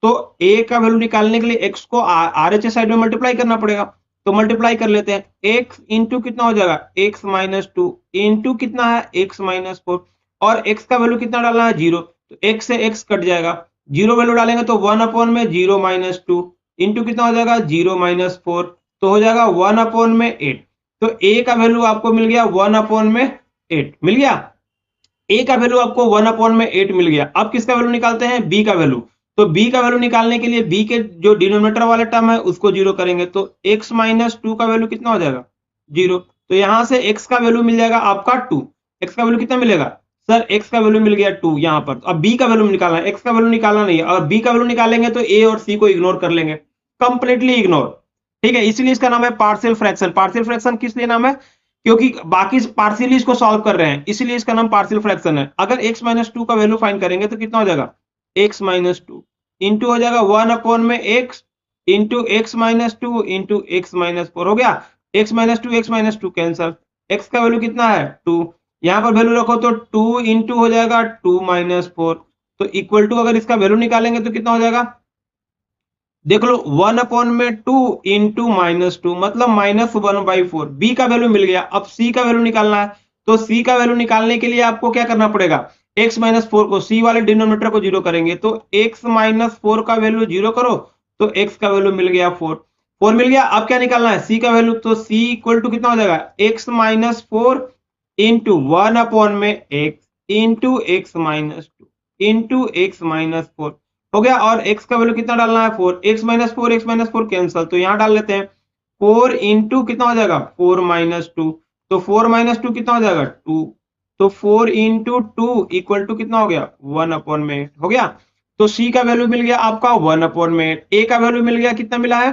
तो a का वैल्यू निकालने के लिए x को RHS साइड में मल्टीप्लाई करना पड़ेगा। तो मल्टीप्लाई कर लेते हैं, x इंटू कितना हो जाएगा, x माइनस टू इंटू कितना है x माइनस फोर, और x का वैल्यू कितना डालना है, जीरो। तो x से x कट जाएगा, जीरो वैल्यू डालेंगे तो 1 अपॉन में जीरो माइनस टू इंटू कितना हो जाएगा, जीरो माइनस फोर, तो हो जाएगा 1 अपॉन में 8। तो a का वैल्यू आपको मिल गया 1 अपॉन में 8 मिल गया, a का वैल्यू आपको 1 अपॉन में 8 मिल गया। अब किसका वैल्यू निकालते हैं, b का वैल्यू। तो b का वैल्यू निकालने के लिए b के जो डिनोमिनेटर वाले टर्म है उसको जीरो करेंगे, तो x माइनस टू का वैल्यू कितना हो जाएगा, जीरो। तो यहां से x का वैल्यू मिल जाएगा आपका 2। x का वैल्यू कितना मिलेगा, सर x का वैल्यू मिल गया 2 यहां पर। तो अब b का वैल्यू निकालना है, x का वैल्यू निकालना नहीं है। अगर b का वैल्यू निकालेंगे तो a और c को इग्नोर कर लेंगे, कंप्लीटली इग्नोर। ठीक है, इसलिए इसका नाम है पार्शियल फ्रैक्शन। पार्शियल फ्रैक्शन किस लिए नाम है, क्योंकि बाकी पार्शियली इसको सॉल्व कर रहे हैं, इसलिए इसका नाम पार्शियल फ्रैक्शन है। अगर x माइनस टू का वैल्यू फाइंड करेंगे तो कितना हो जाएगा, x माइनस टू इंटू हो जाएगा 1 अपॉन में x into x minus two into x minus four हो गया। x minus two cancel, x का वैल्यू कितना है 2, यहां पर वैल्यू रखो तो 2 इंटू हो जाएगा 2 माइनस फोर, तो इक्वल टू अगर इसका वैल्यू निकालेंगे तो कितना हो जाएगा, देख लो 1 अपॉन में 2 इंटू माइनस टू मतलब माइनस 1/4। बी का वैल्यू मिल गया। अब सी का वैल्यू निकालना है, तो सी का वैल्यू निकालने के लिए आपको क्या करना पड़ेगा, x माइनस फोर को सी वाले डिनोमिनेटर को जीरो करेंगे, तो x माइनस फोर का वैल्यू जीरो करो तो x का वैल्यू मिल गया 4। 4 मिल गया। अब क्या निकालना है, c का वैल्यू, तो c इक्वल टू कितना हो जाएगा, x minus four into 1 upon में x into x minus two into x minus four हो गया। और x का वैल्यू कितना डालना है 4, x माइनस फोर कैंसल, तो यहां डाल लेते हैं 4 इंटू कितना हो जाएगा 4 माइनस टू, तो 4 माइनस टू कितना हो जाएगा 2, तो 4 इंटू टू इक्वल टू कितना हो गया 1 अपॉन में 8 हो गया। तो c का वैल्यू मिल गया आपका 1 अपॉन में 8, a का वैल्यू मिल गया कितना मिला है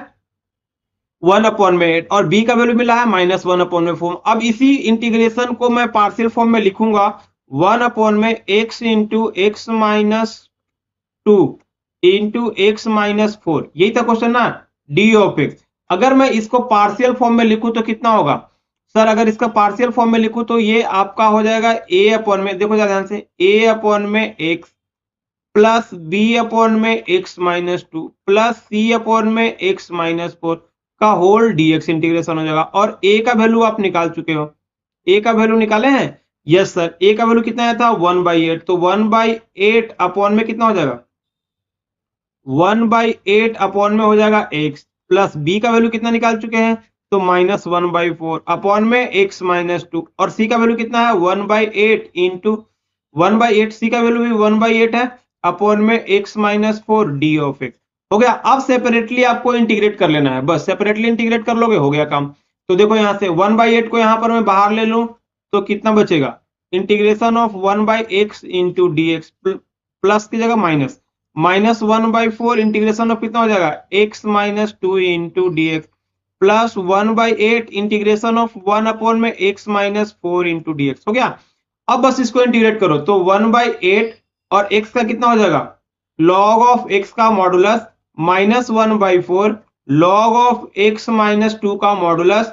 1 अपॉन में 8, और b का वैल्यू मिला है माइनस 1 अपॉन में 4। अब इसी इंटीग्रेशन को मैं पार्शियल फॉर्म में लिखूंगा 1 अपॉन में x into x minus two into x minus four, यही था क्वेश्चन ना, डी ऑफ एक्स। अगर मैं इसको पार्शियल फॉर्म में लिखूं तो कितना होगा, सर अगर इसका पार्शियल फॉर्म में लिखूं तो ये आपका हो जाएगा a अपॉन में, देखो ध्यान से, a अपॉन में x प्लस b अपॉन में x minus two plus c upon में x माइनस फोर का होल dx इंटीग्रेशन हो जाएगा। और a का वैल्यू आप निकाल चुके हो, a का वैल्यू निकाले हैं, यस सर। a का वैल्यू कितना आया था 1/8, तो 1/8 अपॉन में कितना हो जाएगा 1/8 अपॉन में हो जाएगा x प्लस b का वैल्यू कितना निकाल चुके हैं, तो माइनस 1/4 अपॉन में x माइनस टू, और c का वैल्यू कितना है 1/8 इंटू 1/8, c का वैल्यू भी 1/8 है अपॉन में x minus four D of x हो गया। अब सेपरेटली आपको इंटीग्रेट कर लेना है, बस सेपरेटली इंटीग्रेट कर लोगे हो गया काम। तो देखो यहां से 1/8 को यहां पर मैं बाहर ले लूं तो कितना बचेगा, integration of 1/x into D x plus की जगह माइनस, माइनस 1/4 इंटीग्रेशन ऑफ कितना हो जाएगा x minus two into D x plus 1/8 integration of 1 upon में x minus four into D X हो गया। अब बस इसको इंटीग्रेट करो तो 1/8 और x का कितना हो जाएगा log ऑफ x का modulus minus 1/4 log of x minus two का मॉडुलस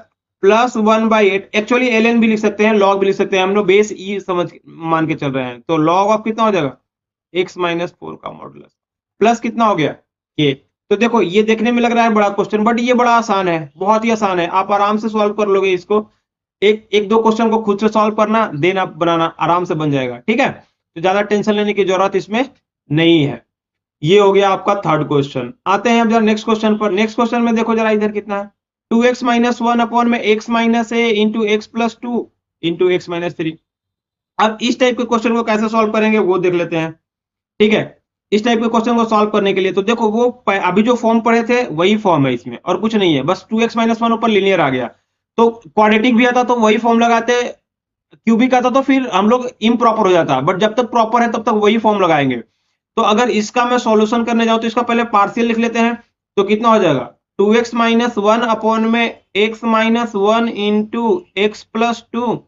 प्लस 1/8, एक्चुअली ln भी लिख सकते हैं log भी लिख सकते हैं, हम लोग बेस e समझ मान के चल रहे हैं। तो log ऑफ कितना हो जाएगा x माइनस फोर का मॉडुलस प्लस कितना हो गया ये। तो देखो ये देखने में लग रहा है बड़ा क्वेश्चन, बट ये बड़ा आसान है, बहुत ही आसान है, आप आराम से सॉल्व कर लोगे इसको। एक दो क्वेश्चन को खुद से सॉल्व करना, देन आप बनाना, आराम से बन जाएगा। ठीक है, तो ज्यादा टेंशन लेने की जरूरत इसमें नहीं है। ये हो गया आपका थर्ड क्वेश्चन। आते हैं अब जरा नेक्स्ट क्वेश्चन पर। नेक्स्ट क्वेश्चन में देखो जरा इधर कितना है, 2x माइनस वन अपॉन में x minus A into x plus two into x minus three. अब इस टाइप के क्वेश्चन को कैसे सॉल्व करेंगे वो देख लेते हैं। ठीक है, इस टाइप के क्वेश्चन को सॉल्व करने के लिए तो देखो वो अभी जो फॉर्म पढ़े थे वही फॉर्म है, इसमें और कुछ नहीं है, बस 2x माइनस वन ऊपर लीनियर आ गया। तो क्वाड्रेटिक भी आता तो वही फॉर्म लगाते, क्यूबिक आता तो फिर हम लोग इम्प्रॉपर हो जाता, बट जब तक प्रॉपर है तब तक वही फॉर्म लगाएंगे। तो अगर इसका मैं सॉल्यूशन करने जाऊं तो इसका पहले पार्शियल लिख लेते हैं। तो कितना हो जाएगा, 2x माइनस वन अपॉन में x minus one into x plus two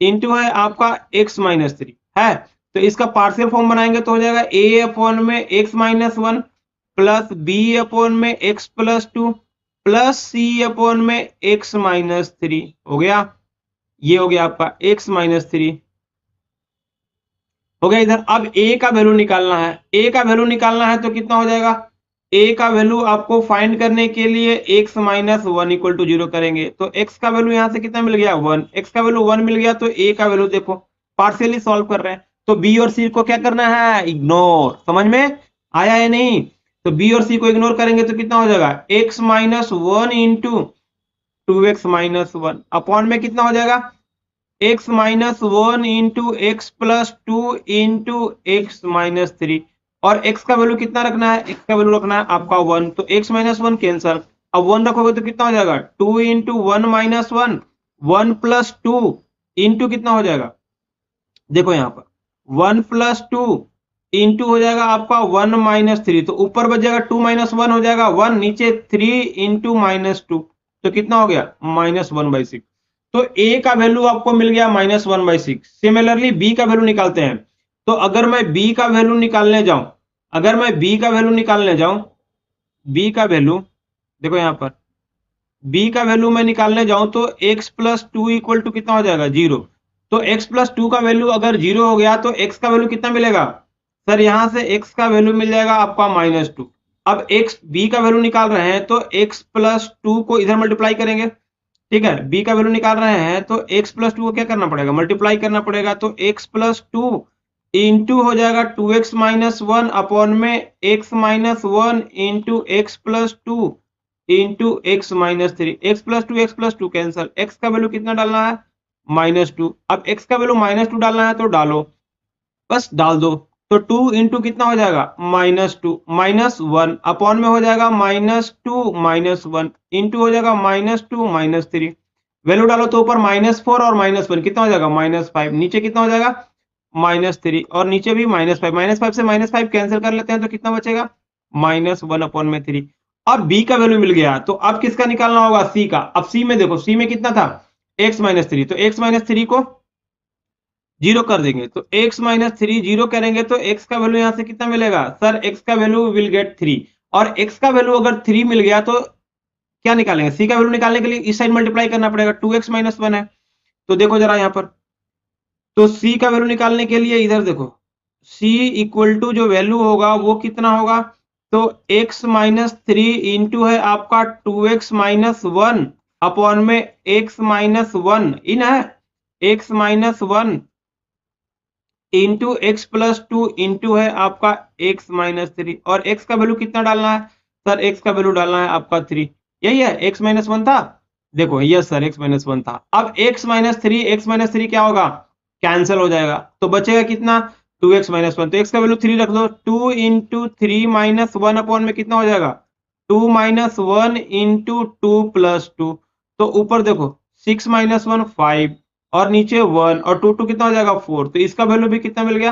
into है आपका x माइनस थ्री है। तो इसका पार्शियल फॉर्म बनाएंगे तो हो जाएगा a अपॉन में x minus one plus b upon में x plus two plus c upon में x माइनस थ्री। हो गया, ये हो गया आपका x माइनस थ्री हो गया इधर। अब a का वैल्यू निकालना है, a का वैल्यू निकालना है तो कितना हो जाएगा, a का वैल्यू आपको फाइंड करने के लिए x minus one equal to zero करेंगे। तो x का वैल्यू यहां से कितना मिल गया, वन। x का वैल्यू वन मिल गया तो a का वैल्यू देखो, पार्शियली सॉल्व कर रहे हैं तो b और c को क्या करना है, इग्नोर। समझ में आया है नहीं, तो b और c को इग्नोर करेंगे तो कितना हो जाएगा, x minus one into to x minus one upon में कितना हो जाएगा, x minus one into x plus two into x minus three. और x का वैल्यू कितना रखना है, x का वैल्यू रखना है आपका वन, तो x माइनस वन कैंसल। अब वन रखोगे तो कितना हो जाएगा, two into one minus one, one plus two into कितना हो जाएगा, देखो यहाँ पर वन प्लस टू इंटू हो जाएगा आपका वन माइनस थ्री। तो ऊपर बच जाएगा टू माइनस वन हो जाएगा वन, नीचे थ्री इंटू माइनस टू, तो कितना हो गया, माइनस वन बाई सिक्स। तो a का वैल्यू आपको मिल गया minus one by six. Similarly b का वैल्यू निकालते हैं। तो अगर मैं b का वैल्यू निकालने जाऊं, अगर मैं b का वैल्यू निकालने जाऊं, b का वैल्यू देखो यहां पर, b का वैल्यू मैं निकालने जाऊं तो x plus two equal to कितना हो जाएगा, जीरो। तो x प्लस टू का वैल्यू अगर जीरो हो गया तो x का वैल्यू कितना मिलेगा, सर यहां से x का वैल्यू मिल जाएगा आपका माइनस टू। अब x b का वैल्यू निकाल रहे हैं तो x प्लस टू को इधर मल्टीप्लाई करेंगे। ठीक है, b का वैल्यू निकाल रहे हैं तो x प्लस टू को क्या करना पड़ेगा, मल्टीप्लाई करना पड़ेगा। तो x प्लस टू इंटू हो जाएगा two x minus one upon में x minus one into x plus two into x minus three. X plus two cancel, x का वैल्यू कितना डालना है, माइनस टू। अब x का वैल्यू माइनस टू डालना है तो डालो, बस डाल दो। तो टू इंटू कितना हो जाएगा, minus two minus one upon में हो जाएगा minus two minus one into हो जाएगा minus two minus three. Value डालो तो ऊपर माइनस फोर और माइनस वन कितना हो जाएगा, माइनस फाइव। नीचे कितना हो जाएगा, माइनस थ्री, और नीचे भी माइनस फाइव। माइनस फाइव से माइनस फाइव कैंसिल कर लेते हैं तो कितना बचेगा, माइनस वन अपॉन में थ्री। अब b का वैल्यू मिल गया तो अब किसका निकालना होगा, c का। अब c में देखो, c में कितना था, x माइनस थ्री, तो x माइनस थ्री को जीरो कर देंगे तो x माइनस थ्री जीरो करेंगे तो x का वैल्यू यहां से कितना मिलेगा, सर x का वैल्यू विल गेट थ्री। और x का वैल्यू अगर थ्री मिल गया तो क्या निकालेंगे, c का वैल्यू निकालने के लिए इस साइड मल्टीप्लाई करना पड़ेगा, टू एक्स माइनस वन है। तो देखो जरा यहां पर, तो c का वैल्यू निकालने के लिए इधर देखो, c इक्वल टू जो वैल्यू होगा वो कितना होगा, तो x माइनस थ्री इंटू है आपका two x minus one upon में x माइनस वन इन है x minus one into x plus two into है आपका एक्स माइनस थ्री। और एक्स का वैल्यू कितना डालना है, सर एक्स का वैल्यू डालना है आपका थ्री। यही है, एक्स माइनस वन था, देखो yes sir x minus one था। अब एक्स माइनस थ्री क्या होगा, कैंसिल हो जाएगा तो बचेगा कितना, टू एक्स माइनस वन। तो एक्स का वैल्यू थ्री रख दो, two into three minus one upon में कितना हो जाएगा, two minus one into two plus two. तो ऊपर देखो सिक्स माइनस वन फाइव और नीचे वन और टू टू कितना हो जाएगा फोर। तो इसका वैल्यू भी कितना मिल गया,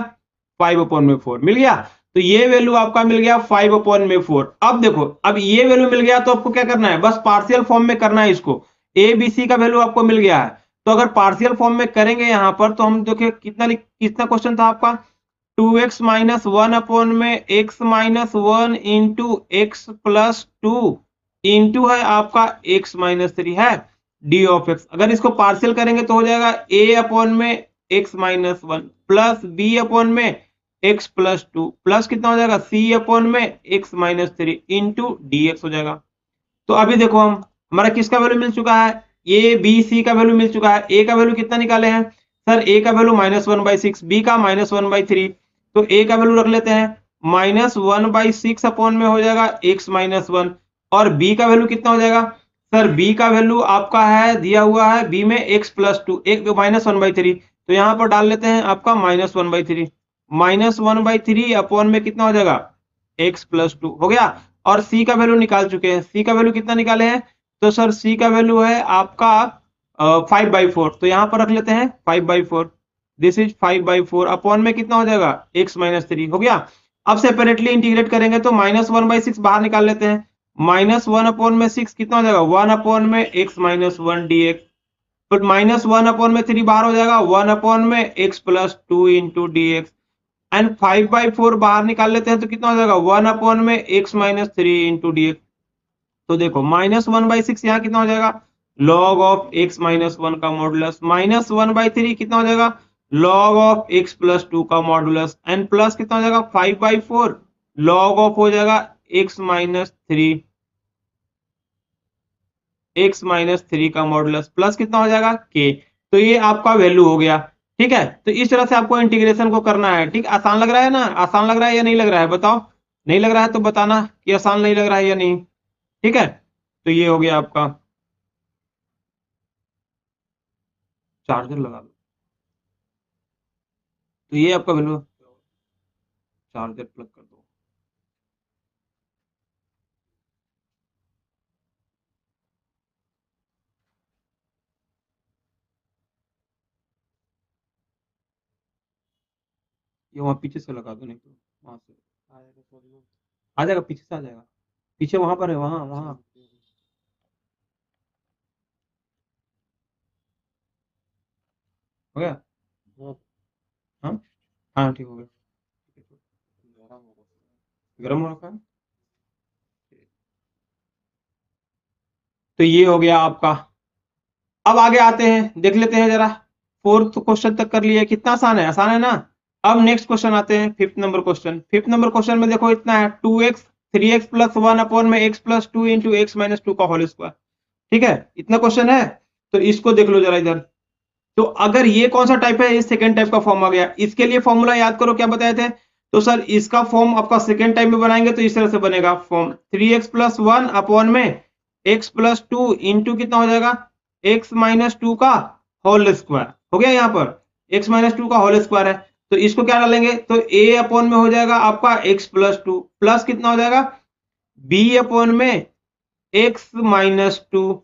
फाइव अपॉन में फोर मिल गया। तो ये वैल्यू आपका मिल गया फाइव अपॉन में फोर। अब देखो, अब ये वैल्यू मिल गया तो आपको क्या करना है, बस पार्शियल फॉर्म में करना है इसको। ए बी सी का वैल्यू आपको मिल गया है तो अगर पार्शियल फॉर्म में करेंगे यहां पर तो हम देखिए कितना क्वेश्चन था आपका, two x minus one upon में X minus one into x plus two into है आपका एक्स माइनस थ्री है डी ऑफ एक्स। अगर इसको पार्शियल करेंगे तो हो जाएगा a अपॉन में x minus one plus B upon में x प्लस टू प्लस कितना हो जाएगा c अपॉन में x minus three into D X हो जाएगा। तो अभी देखो हमारा किसका वैल्यू मिल चुका है, a b c का वैल्यू मिल चुका है। a का वैल्यू कितना निकाले हैं, सर a का value minus one by six, b का माइनस वन बाई थ्री, तो a का वैल्यू रख लेते हैं -1/6 अपॉन में हो जाएगा x-1, और b का वैल्यू कितना हो जाएगा सर? b का वैल्यू आपका है दिया हुआ है b में x+2, एक -1/3, तो यहाँ पर डाल लेते हैं आपका -1/3, -1/3 अपॉन में कितना हो जाएगा x+2 हो गया। और c का वैल्यू निकाल चुके हैं, c का वैल्यू कितना निकाले हैं? तो सर c का वैल्यू है आपका 5/4, तो यहाँ पर रख लेते हैं 5/4, दिस इज 5/4 अपॉन में कितना हो जाएगा x-3 हो गया। अब सेपरेटली इंटीग्रेट करेंगे तो -1/6 बाहर निकाल लेते हैं, -1 अपॉन में 6 कितना हो जाएगा 1 अपॉन में x-1 dx, तो -1 अपॉन में 3 बाहर हो जाएगा 1 अपॉन में x+2 इंटू dx, एंड 5/4 बाहर निकाल लेते हैं तो कितना हो जाएगा 1 अपॉन में x-3 इंटू dx। तो देखो -1/6 यहाँ कितना हो जाएगा log ऑफ x-1 का मॉडुलस, -1/3 कितना हो जाएगा log ऑफ x+2 का मॉडुलस, एंड प्लस कितना हो जाएगा 5/4 log ऑफ हो जाएगा x-3 का मॉडुलस, प्लस कितना हो जाएगा k। तो ये आपका वैल्यू हो गया। ठीक है, तो इस तरह से आपको इंटीग्रेशन को करना है। ठीक, आसान लग रहा है ना? आसान लग रहा है या नहीं लग रहा है बताओ? नहीं लग रहा है तो बताना कि आसान नहीं लग रहा है या नहीं। ठीक है, तो ये हो गया आपका। चार्जर लगा दो, तो ये आपका वैल्यू, चार्जर प्लग कर दो। ये वहां पीछे से लगा दो, नहीं तो वहां से आ जाएगा, पीछे से आ जाएगा, पीछे वहां पर है, वहां वहां हो गया। हाँ हाँ, ठीक हो गया। गर्म हो रखा है। तो ये हो गया आपका। अब आगे आते हैं, देख लेते हैं जरा। फोर्थ क्वेश्चन तक कर लिए, कितना आसान है? आसान है ना? अब नेक्स्ट क्वेश्चन आते हैं, fifth number question. Fifth number question में देखो इतना है 2x 3x प्लस 1 अपॉन में x+2 इंटू x-2 का होल स्क्वायर। ठीक है, इतना क्वेश्चन है, तो इसको देख लो जरा इधर। तो अगर ये कौन सा टाइप है, ये सेकेंड टाइप का फॉर्म आ गया। इसके लिए फॉर्मूला याद करो, क्या बताए थे? तो सर इसका फॉर्म आपका सेकेंड टाइप में बनाएंगे तो इस तरह से बनेगा फॉर्म 3x प्लस 1 अपॉन में x+2 इंटू कितना हो जाएगा x-2 का होल स्क्वायर हो गया। यहाँ पर x-2 का होल स्क्वायर है, तो इसको क्या डालेंगे तो a अपॉन में हो जाएगा आपका x+2 प्लस कितना हो जाएगा b अपॉन में x-2,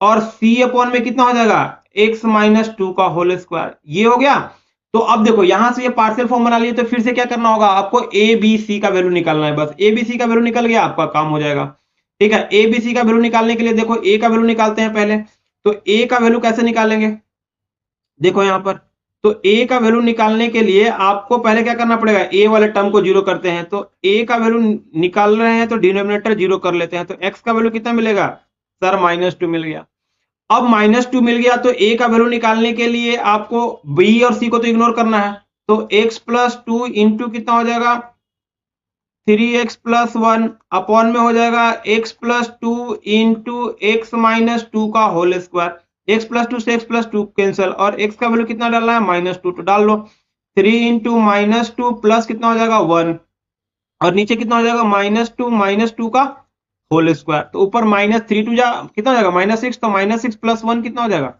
और c अपॉन में कितना हो जाएगा x-2 का होल स्क्वायर। ये हो गया। तो अब देखो यहां से ये पार्शियल फॉर्म बना लिए, तो फिर से क्या करना होगा आपको, ए बी सी का वैल्यू निकालना है। बस ए बी सी का वैल्यू निकल गया, आपका काम हो जाएगा। ठीक है, ए बी सी का वैल्यू निकालने के लिए देखो ए का वैल्यू निकालते हैं पहले। तो ए का वैल्यू कैसे निकालेंगे, देखो यहां पर। तो ए का वैल्यू निकालने के लिए आपको पहले क्या करना पड़ेगा, ए वाले टर्म को जीरो करते हैं। तो ए का वैल्यू निकाल रहे हैं तो डिनोमिनेटर जीरो कर लेते हैं, तो एक्स का वैल्यू कितना मिलेगा सर -2 मिल गया। अब -2 मिल गया तो a का वैल्यू निकालने के लिए आपको b और c को तो इग्नोर करना है। तो x+2 इंटू कितना हो जाएगा 3x+1 अपॉन में हो जाएगा x+2 इंटू x-2 का होल स्क्वायर। x+2 से x+2 कैंसिल, और x का वैल्यू कितना डालना है -2, तो डाल लो 3 इंटू -2 प्लस कितना हो जाएगा 1, और नीचे कितना हो जाएगा -2 का होल स्क्वायर। तो ऊपर -3 जा कितना हो जाएगा -6, तो -6 प्लस 1 कितना हो जाएगा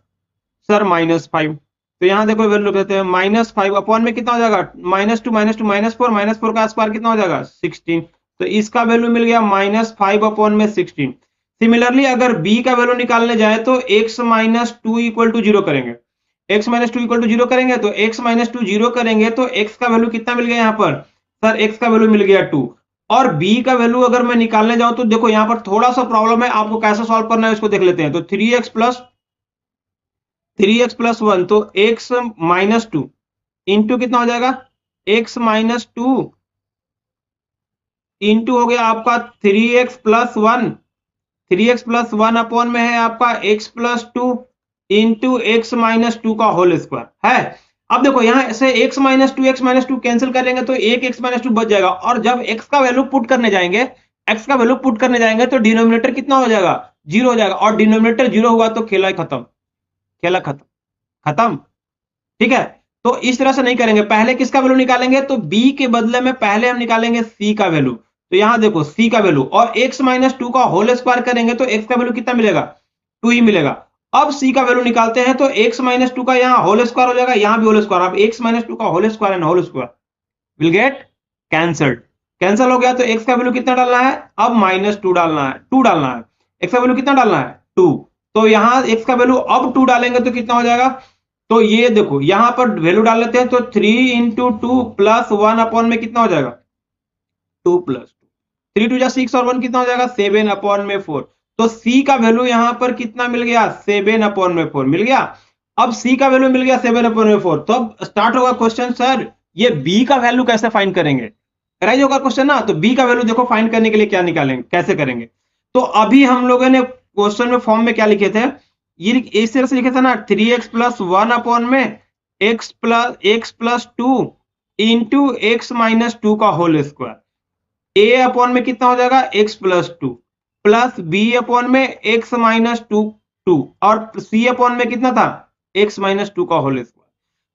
सर -5। तो यहाँ देखो वैल्यू कहते हैं -5 अपॉन में कितना हो जाएगा -2 -4 का स्क्वायर कितना हो जाएगा 16। तो इसका वैल्यू मिल गया -5 अपॉन में 16। सिमिलरली अगर b का वैल्यू निकालने जाए तो x-2 इक्वल टू 0 करेंगे, x-2 इक्वल टू 0 करेंगे, तो x-2 0 करेंगे तो x का वैल्यू कितना मिल गया यहाँ पर सर, x का वैल्यू मिल गया 2। और b का वैल्यू अगर मैं निकालने जाऊं तो देखो यहाँ पर थोड़ा सा प्रॉब्लम है, आपको कैसे सॉल्व करना है इसको देख लेते हैं। तो 3x प्लस 1, तो x-2 इंटू कितना हो जाएगा x-2 इंटू हो गया आपका 3x प्लस 1 अपॉन में है आपका x+2 इंटू x-2 का होल स्क्वायर है। अब देखो यहां से x-2 कैंसिल करेंगे तो एक x-2 बच जाएगा, और जब x का वैल्यू पुट करने जाएंगे तो डिनोमिनेटर कितना हो जाएगा 0 हो जाएगा, और डिनोमिनेटर 0 हुआ तो खेला खत्म, खेला खत्म खत्म। ठीक है, तो इस तरह से नहीं करेंगे, पहले किसका वैल्यू निकालेंगे, तो b के बदले में पहले हम निकालेंगे c का वैल्यू। तो यहां देखो c का वैल्यू और x माइनस 2 का होल स्क्वायर करेंगे तो x का वैल्यू कितना मिलेगा, 2 ही मिलेगा। अब c का वैल्यू निकालते हैं तो x माइनस 2 का यहाँ होल स्क्वायर हो जाएगा, यहाँ भी होल स्क्वायर। अब x माइनस 2 का whole square and whole square will get cancelled, cancel हो गया। तो x का वैल्यू कितना डालना है, अब माइनस 2 डालना है, 2 डालना है। x का वैल्यू कितना डालना है, 2। तो यहाँ x का वैल्यू अब 2 डालेंगे तो कितना हो जाएगा, तो ये देखो यहां पर वैल्यू डाल लेते हैं, तो 3 इंटू 2 प्लस 1 अपॉन में कितना हो जाएगा, 2 प्लस 2, 3 2 जा 6 और 1 कितना हो जाएगा, 7 अपॉन में 4। तो c का वैल्यू यहां पर कितना मिल गया, 7 अपॉन में 4 मिल गया। अब c का वैल्यू मिल गया 7 अपॉन में 4, तो अब स्टार्ट होगा क्वेश्चन, सर ये b का वैल्यू कैसे फाइंड करेंगे, राइज होगा क्वेश्चन ना। तो b का वैल्यू देखो फाइंड करने के लिए क्या निकालेंगे, कैसे करेंगे। तो अभी हम लोगों ने क्वेश्चन में फॉर्म में क्या लिखे थे, ये इस तरह से लिखे थे ना, 3x प्लस 1 अपॉन में x plus 2 into x minus 2 का होल स्क्वायर। a अपॉन में कितना हो जाएगा, x plus 2 plus b upon में x माइनस 2 और c अपॉन में कितना था, x माइनस 2 का होल स्क्वायर।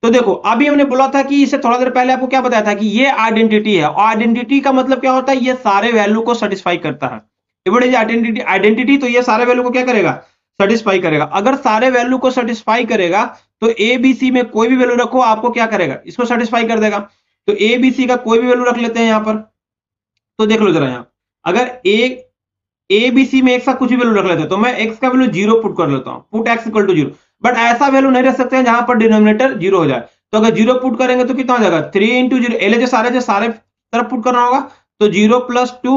तो देखो अभी हमने बोला था कि इसे थोड़ा देर पहले आपको क्या बताया था कि ये आइडेंटिटी है, और आइडेंटिटी का मतलब क्या होता है, ये सारे वैल्यू को सेटिस्फाई करता है। आइडेंटिटी तो ये सारे वैल्यू को क्या करेगा, सेटिस्फाई करेगा। अगर सारे वैल्यू को सेटिस्फाई करेगा तो ए बी सी में कोई भी वैल्यू रखो आपको क्या करेगा, इसको सेटिस्फाई कर देगा। तो ए बी सी का कोई भी वैल्यू रख लेते हैं यहां पर। तो देख लो जरा यहां, अगर ए बी सी में एक सा कुछ भी वैल्यू रख लेते हैं तो मैं एक्स का वैल्यू 0 पुट कर लेता हूं, put x equal to 0। But ऐसा वैल्यू नहीं रख सकते हैं जहां पर डिनोमिनेटर 0 हो जाए। तो अगर 0 पुट करेंगे तो कितना हो जाएगा, 3 इंटू 0, एल जो सारे तरफ पुट करना होगा। तो 0 प्लस 2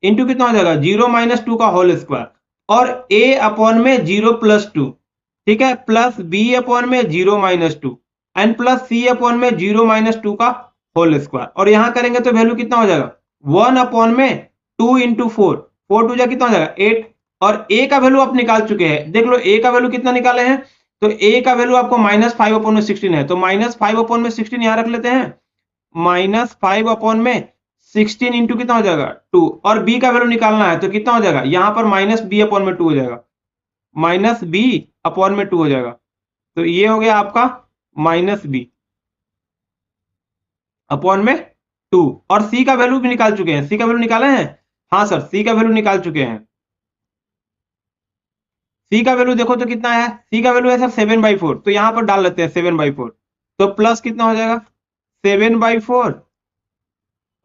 इंटू कितना हो जाएगा, 0 माइनस 2 का होल स्क्वायर, और a अपॉन में 0 प्लस 2, ठीक है, प्लस b अपॉन में 0 minus 2 and plus c upon में 0 माइनस 2 का होल स्क्वायर। और यहां करेंगे तो वैल्यू कितना हो जाएगा, 1 अपॉन में 2 इंटू 4, 4 2 जा कितना हो जाएगा 8। और a का वैल्यू आप निकाल चुके हैं, देख लो a का वैल्यू कितना निकाले हैं। तो a का वैल्यू आपको माइनस 5 अपॉन में 16 है, तो माइनस 5 अपॉन में 16 यहां रख लेते हैं, माइनस 5 अपॉन में 16 इंटू कितना हो जाएगा 2। और b का वैल्यू निकालना है तो कितना हो जाएगा, यहां पर माइनस b अपॉन में 2 हो जाएगा, माइनस b अपॉन में 2 हो जाएगा। तो ये हो गया आपका माइनस b अपॉन में 2। और c का वैल्यू भी निकाल चुके हैं, c का वैल्यू निकाले हैं, हाँ सर c का वैल्यू निकाल चुके हैं। c का वैल्यू देखो तो कितना है, c का वैल्यू है सर 7/4, तो यहां पर डाल लेते हैं 7/4। तो प्लस कितना हो जाएगा 7/4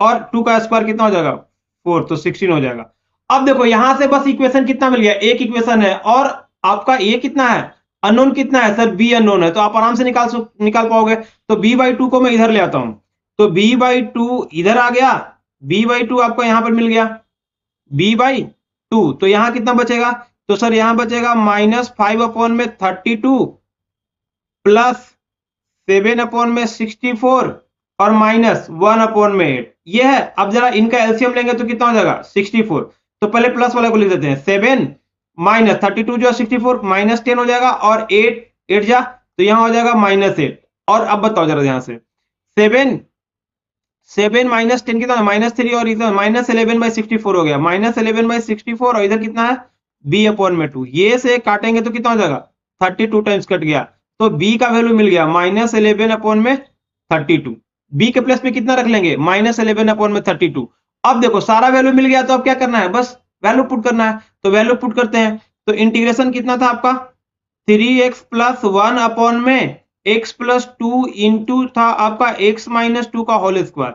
और 2 का स्क्वायर कितना हो जाएगा 4, तो 16 हो जाएगा। अब देखो यहां से बस इक्वेशन कितना मिल गया, एक इक्वेशन है, और आपका ये कितना है, अननोन कितना है सर, b अननोन है, तो आप आराम से निकाल पाओगे। तो b/2 को मैं इधर ले आता हूं, तो b/2 इधर आ गया, b/2 आपको यहां पर मिल गया, b/2। तो यहां कितना बचेगा, तो सर यहां बचेगा -5 अपॉन में 32 प्लस 7 अपॉन में 64 और -1 अपॉन में 8, ये है। अब जरा इनका एलसीएम लेंगे तो कितना हो जाएगा 64। तो पहले प्लस वाले को लिख देते हैं, 7 माइनस 32 जो 64 -10 हो जाएगा, और 8 जा तो यहां हो जाएगा -8। और अब बताओ जरा यहां से 7 माइनस 10 कितना, -3, और इधर -11/64 हो गया, -11/64, और इधर कितना है b अपॉन में 2। ये से काटेंगे तो कितना हो जाएगा 32 टाइम्स कट गया, तो b का वैल्यू मिल गया -11 अपॉन में 32। b के प्लेस में कितना रख लेंगे, -11 अपॉन में 32। अब देखो सारा वैल्यू मिल गया, तो अब क्या करना है, बस वैल्यू पुट करना है। तो वैल्यू पुट करते हैं, तो इंटीग्रेशन कितना था आपका 3x प्लस 1 अपॉन में x प्लस 2 इंटू था आपका x माइनस 2 का होल स्क्वायर,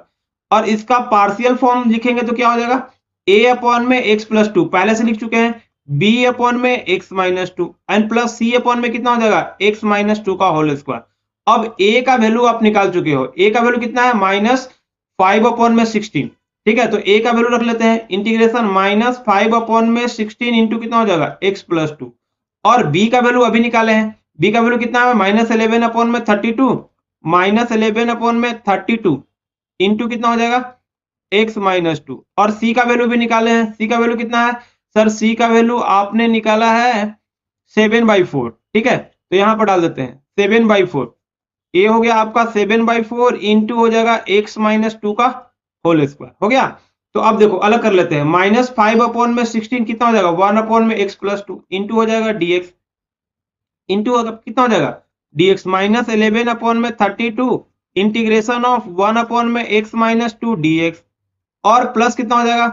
और इसका पार्शियल फॉर्म लिखेंगे तो क्या हो जाएगा a अपॉन में x प्लस 2 पहले से लिख चुके हैं, b अपॉन में x minus 2 and plus c upon में कितना हो जाएगा x माइनस 2 का होल स्क्वायर। अब a का वैल्यू आप निकाल चुके हो, a का वैल्यू कितना है -5 अपॉन में 16, ठीक है। तो a का वैल्यू रख लेते हैं, इंटीग्रेशन -5 अपॉन में 16 इंटू कितना हो जाएगा x प्लस 2। और b का वैल्यू अभी निकाले हैं, b का वैल्यू कितना है -11 अपॉन में 32, -11 अपॉन में 32 इंटू कितना हो जाएगा x माइनस 2। और c का वैल्यू भी निकाले हैं, c का वैल्यू कितना है सर, c का वैल्यू आपने निकाला है 7/4, ठीक है। तो यहां पर डाल देते हैं 7/4, ये हो गया आपका 7/4 इंटू हो जाएगा x माइनस 2 का होल स्क्वायर हो गया। तो अब देखो अलग कर लेते हैं, -5 अपॉन में 16 कितना हो जाएगा 1 अपॉन में x प्लस 2 इंटू हो जाएगा dx, इंटू कितना हो जाएगा dx माइनस 11 अपॉन में 32 इंटीग्रेशन ऑफ 1 अपॉन में x माइनस 2 dx और प्लस कितना हो जाएगा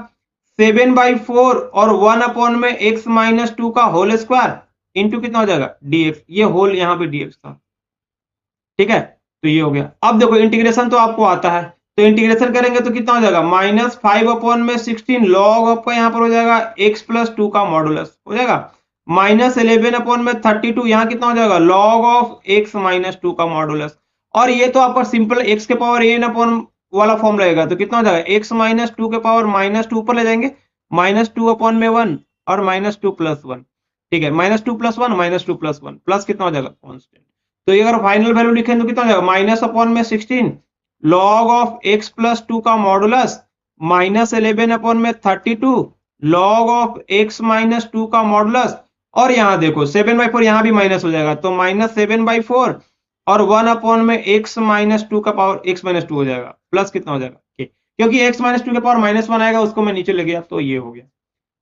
7/4 और 1 अपॉन में x माइनस 2 का होल स्क्वायर इंटू कितना हो जाएगा dx, ये होल यहाँ पे dx था, ठीक है। तो ये हो गया। अब देखो इंटीग्रेशन तो आपको आता है, तो इंटीग्रेशन करेंगे तो कितना हो जाएगा -5 अपॉन में 16 लॉग आपका यहाँ पर हो जाएगा x प्लस 2 का मॉडुलस हो जाएगा -11 अपॉन में 32 यहाँ कितना हो जाएगा लॉग ऑफ x माइनस 2 का मॉडुलस। और ये तो आपका सिंपल x के पावर n अपॉन वाला फॉर्म रहेगा, तो कितना हो जाएगा x माइनस 2 के पावर -2 ऊपर ले जाएंगे -2 अपॉन में 1 और -2 प्लस 1, ठीक है, -2 प्लस 1 -2 प्लस 1 प्लस कितना हो जाएगा कांस्टेंट। तो ये अगर फाइनल वैल्यू लिखें तो कितना हो जाएगा माइनस अपॉन में 16 लॉग ऑफ x प्लस 2 का मॉडुलस -11 अपॉन में 32 लॉग ऑफ x माइनस 2 का मॉडुलस। और यहाँ देखो 7/4 यहाँ भी माइनस हो जाएगा, तो -7/4 और 1 अपॉन में x माइनस 2 का पावर x माइनस 2 हो जाएगा प्लस कितना हो जाएगा k, क्योंकि x माइनस 2 के पावर -1 आएगा उसको मैं नीचे ले गया, तो ये हो गया।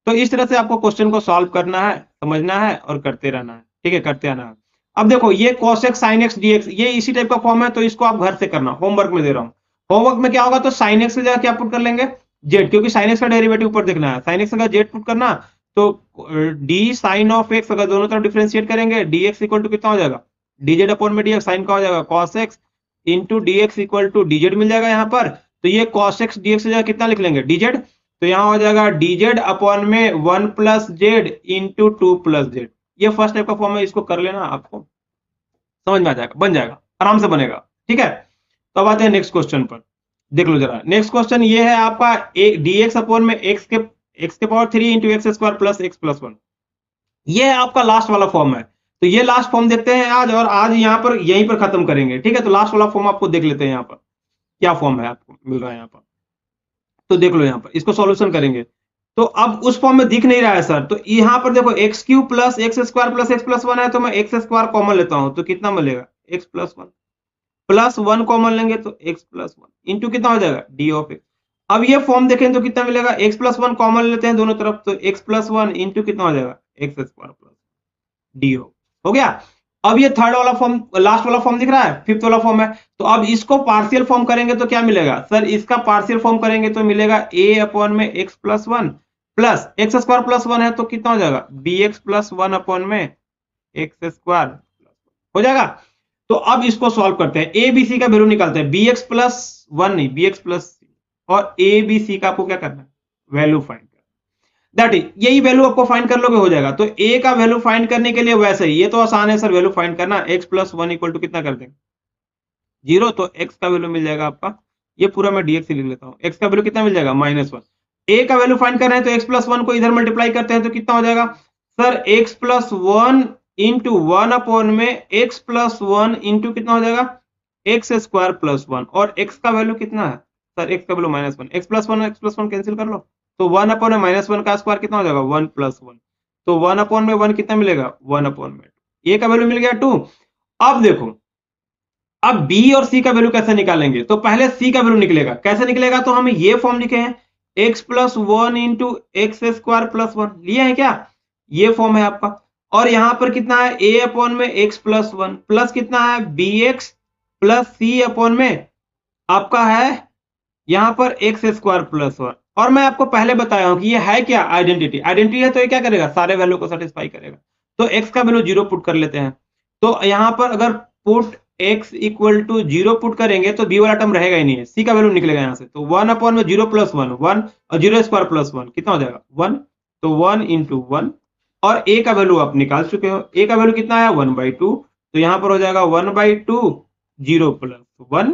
तो इस तरह से आपको क्वेश्चन को सॉल्व करना है, समझना है और करते रहना है, ठीक है, करते आना है। अब देखो ये cos x sin x dx ये इसी टाइप का फॉर्म है, तो इसको आप घर से करना, होमवर्क में दे रहा हूँ। होमवर्क में क्या होगा तो sin x की जगह क्या पुट कर लेंगे z, क्योंकि sin x का डेरिवेटिव ऊपर देखना है, sin x का z पुट करना, तो d sin ऑफ x अगर दोनों तरफ डिफरेंशिएट करेंगे dx इक्वल टू कितना हो जाएगा dz अपॉन में dx, sin का हो जाएगा cos x into dx equal to dz मिल जाएगा यहाँ पर। तो ये cos x dx से जगह कितना लिख लेंगे dz, तो यहाँ हो जाएगा dz अपॉन में 1 plus Z into 2 plus Z. ये फर्स्ट टाइप का फॉर्म है, इसको कर लेना, आपको समझ में आ जाएगा, बन जाएगा, आराम से बनेगा, ठीक है। तो अब आते हैं नेक्स्ट क्वेश्चन पर, देख लो जरा। नेक्स्ट क्वेश्चन ये है आपका dx अपॉन में x के power 3 into x square plus x plus 1, ये आपका लास्ट वाला फॉर्म है। तो ये लास्ट फॉर्म देखते हैं आज, और आज यहाँ पर यहीं पर खत्म करेंगे, ठीक है। तो लास्ट वाला फॉर्म आपको देख लेते हैं, यहाँ पर क्या फॉर्म है आपको मिल रहा है यहाँ पर, तो देख लो यहाँ पर इसको सॉल्यूशन करेंगे। तो अब उस फॉर्म में दिख नहीं रहा है सर, तो यहाँ पर देखो x cube plus x square plus x plus 1 है, तो मैं एक्स स्क्वायर कॉमन लेता हूँ, तो कितना मिलेगा एक्स प्लस 1 प्लस 1 कॉमन लेंगे तो एक्स प्लस 1 इंटू कितना हो जाएगा डी ऑफ एक्स। अब ये फॉर्म देखें तो कितना मिलेगा एक्स प्लस 1 कॉमन लेते हैं दोनों तरफ, तो एक्स प्लस 1 इंटू कितना हो जाएगा एक्स स्क्वायर प्लस डी हो गया। अब ये थर्ड वाला फॉर्म, लास्ट वाला फॉर्म दिख रहा है, फिफ्थ वाला फॉर्म है। तो अब इसको पार्शियल फॉर्म करेंगे तो क्या मिलेगा सर, इसका पार्शियल फॉर्म करेंगे तो मिलेगा a अपॉन में x plus 1 plus x square plus 1 है, तो कितना हो जाएगा bx प्लस 1 अपॉन में एक्स स्क्वायर हो जाएगा। तो अब इसको सॉल्व करते हैं, a b c का वैल्यू निकालते हैं, bx प्लस 1 नहीं bx प्लस और a b c का आपको क्या करना है वैल्यू फाइंड, दैट इज यही वैल्यू आपको फाइंड कर लोगे हो जाएगा। तो a का वैल्यू फाइंड करने के लिए वैसे ही, ये तो आसान है सर वैल्यू फाइंड करना, x प्लस 1 इक्वल टू कितना कर देंगे 0, तो x का वैल्यू मिल जाएगा आपका, ये पूरा मैं dx से लिख लेता हूँ, x का वैल्यू कितना मिल जाएगा -1। a का वैल्यू फाइंड कर रहे हैं तो x प्लस 1 को इधर मल्टीप्लाई करते हैं तो कितना हो जाएगा sir x plus 1 into 1 upon में x प्लस 1 इंटू कितना हो जाएगा एक्स स्क्वायर प्लस 1, और x का वैल्यू कितना है सर x का वैल्यू -1, x प्लस 1 कैंसिल कर लो, तो 1 अपॉन में -1 का स्क्वायर कितना हो जाएगा 1 प्लस 1, तो 1 अपॉन में 1 कितना मिलेगा 1 अपॉन में 2, a का वैल्यू मिल गया 2। अब देखो अब b और c का वैल्यू कैसे निकालेंगे, तो पहले c का वैल्यू निकलेगा, कैसे निकलेगा, तो हम ये फॉर्म लिखे हैं x plus 1 into x square plus 1 लिए हैं क्या, ये फॉर्म है आपका। और यहां पर कितना है a अपॉन में x प्लस 1 प्लस कितना है bx प्लस c अपॉन में आपका है यहां पर एक्स स्क्वायर प्लस 1। और मैं आपको पहले बताया हूं कि ये है क्या आइडेंटिटी, आइडेंटिटी है तो ये क्या करेगा सारे वैल्यू को सेटिस्फाई करेगा। तो x का वैल्यू 0 पुट कर लेते हैं, तो यहां पर अगर put x equal to 0 put करेंगे तो b वाला टर्म रहेगा ही नहीं है, c का वैल्यू निकलेगा यहां से, तो 1 अपॉन में 0 प्लस 1 1 और 0 स्क्वायर प्लस 1 कितना हो जाएगा 1, तो 1 इंटू 1, और a का वैल्यू आप निकाल चुके हो, a का वैल्यू कितना है 1/2, तो यहां पर हो जाएगा 1/2 0 plus 1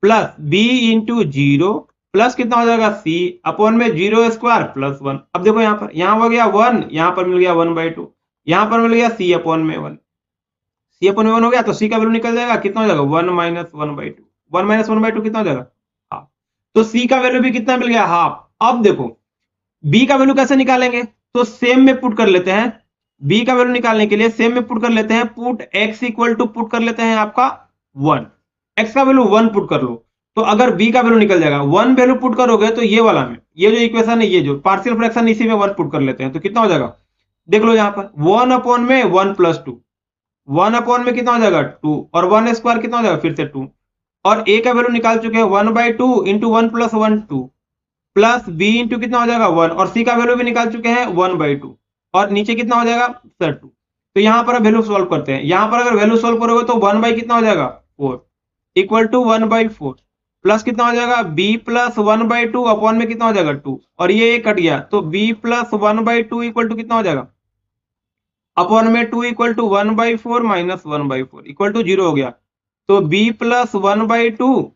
plus b into 0 plus कितना हो जाएगा c अपॉन में 0 स्क्वायर प्लस 1। अब देखो यहाँ पर, यहाँ हो गया 1, यहाँ पर मिल गया 1/2, यहाँ पर मिल गया c अपॉन में 1, c अपॉन में 1 हो गया, तो c का वैल्यू निकल जाएगा कितना हो जाएगा 1 माइनस 1/2, 1 माइनस 1/2 कितना हो जाएगा हाफ, तो c का वैल्यू भी कितना मिल गया हाफ। अब देखो b का वैल्यू कैसे निकालेंगे, तो सेम में पुट कर लेते हैं, b का वैल्यू निकालने के लिए सेम में पुट कर लेते हैं, put x equal to put कर लेते हैं आपका 1, x का वैल्यू 1 पुट कर लो, तो अगर b का वैल्यू निकल जाएगा 1 वैल्यू पुट करोगे तो ये वाला में, ये जो इक्वेशन है, ये जो पार्शियल फ्रैक्शन इसी में 1 पुट कर लेते हैं, तो कितना हो जाएगा देख लो यहाँ पर 1 अपॉन में 1 प्लस 2, 1 अपॉन में कितना हो जाएगा 2, और 1 स्क्वायर कितना हो जाएगा फिर से 2, और a का वैल्यू निकाल चुके हैं 1/2 into 1 plus 1 2, plus b into कितना हो जाएगा 1, और c का वैल्यू भी निकाल चुके हैं 1/2, और नीचे कितना हो जाएगा सर 2। तो यहां पर वैल्यू सॉल्व करते हैं, यहां पर अगर वैल्यू सॉल्व करोगे तो 1 बाई कितना हो जाएगा 4 इक्वल टू 1/4, प्लस कितना हो जाएगा b प्लस 1/2 अपॉन में कितना हो जाएगा 2, और ये कट गया तो b प्लस 1/2 इक्वल टू कितना हो जाएगा अपॉन में 2 equal to 1/4 minus 1/4 equal to 0 हो गया। तो b प्लस 1/2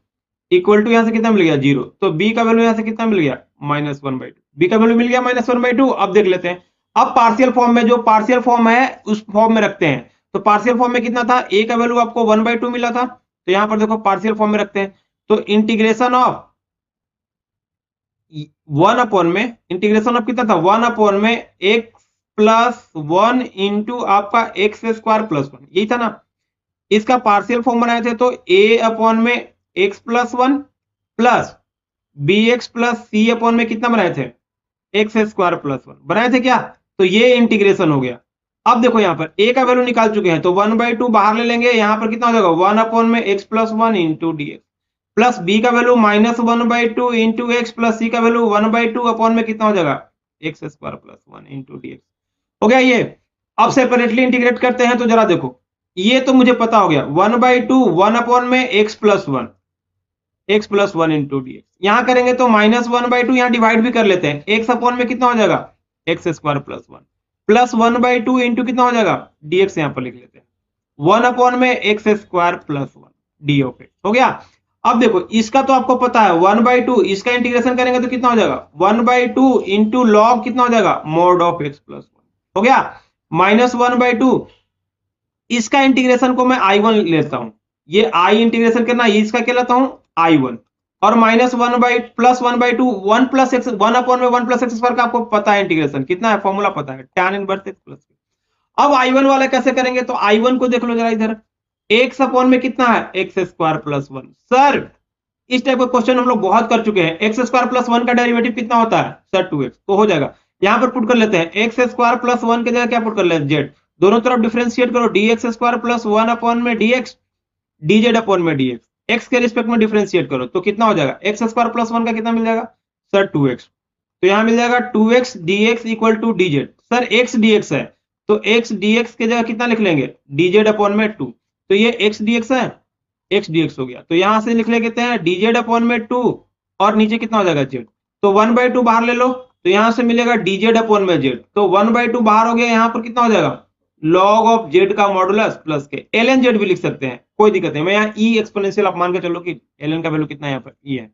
इक्वल टू यहां से कितना मिल गया 0, तो b का वैल्यू यहां से कितना मिल गया -1/2, b का वैल्यू मिल गया -1/2। अब देख लेते हैं, अब पार्शियल फॉर्म में, जो पार्शियल फॉर्म है उस फॉर्म में रखते हैं। तो पार्शियल फॉर्म में कितना था, a का वैल्यू आपको 1/2 मिला था, तो यहां पर देखो पार्शियल फॉर्म में रखते हैं, तो इंटीग्रेशन ऑफ 1 अपॉन में, इंटीग्रेशन ऑफ कितना था 1 अपॉन में x प्लस 1 इंटू आपका एक्स स्क्वायर प्लस 1, यही था ना। इसका पार्शियल फॉर्म बनाए थे तो a अपॉन में x plus 1 plus bx plus c upon में कितना बनाए थे एक्स स्क्वायर प्लस 1 बनाए थे क्या। तो ये इंटीग्रेशन हो गया। अब देखो यहाँ पर a का वैल्यू निकाल चुके हैं, तो 1/2 बाहर ले लेंगे, यहाँ पर कितना हो जाएगा 1 अपॉन में x plus 1 into D x, plus b का value -1/2 into x, plus c का वैल्यू 1/2 अपॉन में कितना हो जाएगा x square plus 1 into D X. हो गया ये। अब सेपरेटली इंटीग्रेट करते हैं, तो जरा देखो, ये तो मुझे पता हो गया 1/2 1 अपॉन में x plus 1 into D x, यहां करेंगे तो -1/2, यहां डिवाइड भी कर लेते हैं, x अपॉन में कितना हो जाएगा x square plus 1 plus 1/2 into कितना हो जाएगा dx, यहां पर लिख लेते हैं 1 अपॉन में x square plus 1 D of x. हो गया। अब देखो इसका तो आपको पता है 1/2, इसका इंटीग्रेशन करेंगे तो कितना हो जाएगा 1/2 इंटू लॉग कितना हो जाएगा मॉड ऑफ एक्स प्लस 1, हो गया -1/2। इसका इंटीग्रेशन को मैं I1 लेता हूं, ये I इंटीग्रेशन करना, इसका क्या लेता हूं I1, और -1 प्लस 1/2 1 प्लस एक्स, 1 अपॉन में 1 प्लस एक्स स्क्वायर का आपको पता है इंटीग्रेशन कितना है, फॉर्मूला पता है tan इनवर्स x प्लस। अब I1 वाला कैसे करेंगे, तो I1 को देख लो जरा इधर, x अपॉन में कितना है एक्स स्क्वायर प्लस 1। सर इस टाइप का क्वेश्चन हम लोग बहुत कर चुके हैं, एक्स स्क्वायर प्लस 1 का डेरिवेटिव कितना होता है सर 2x, तो हो जाएगा यहां पर पुट कर लेते हैं एक्स स्क्वायर प्लस 1 की जगह क्या पुट कर लेते हैं जेड, दोनों तरफ डिफरेंशिएट करो, dx स्क्वायर प्लस 1 अपॉन में dx dz अपॉन में dx, x के रिस्पेक्ट में डिफरेंशिएट करो तो कितना हो जाएगा एक्स स्क्वायर प्लस 1 का कितना मिल जाएगा सर 2x, तो यहां मिल जाएगा 2x dx equal to dz। Sir x dx है तो x dx की जगह कितना लिख लेंगे dz अपॉन में 2, तो ये x dx है, x dx हो गया, तो यहां से लिख लेते हैं dz अपॉन में 2, और नीचे कितना हो जाएगा z, तो 1/2 बाहर ले लो, तो यहां से मिलेगा dz अपॉन में z, तो 1/2 बाहर हो गया, यहां पर कितना हो जाएगा लॉग ऑफ z का मॉडुलस प्लस के, ln z भी लिख सकते हैं कोई दिक्कत नहीं, मैं यहाँ e एक्सपोनेंशियल आप मान के चलो कि ln का वैल्यू कितना है यहाँ पर e है।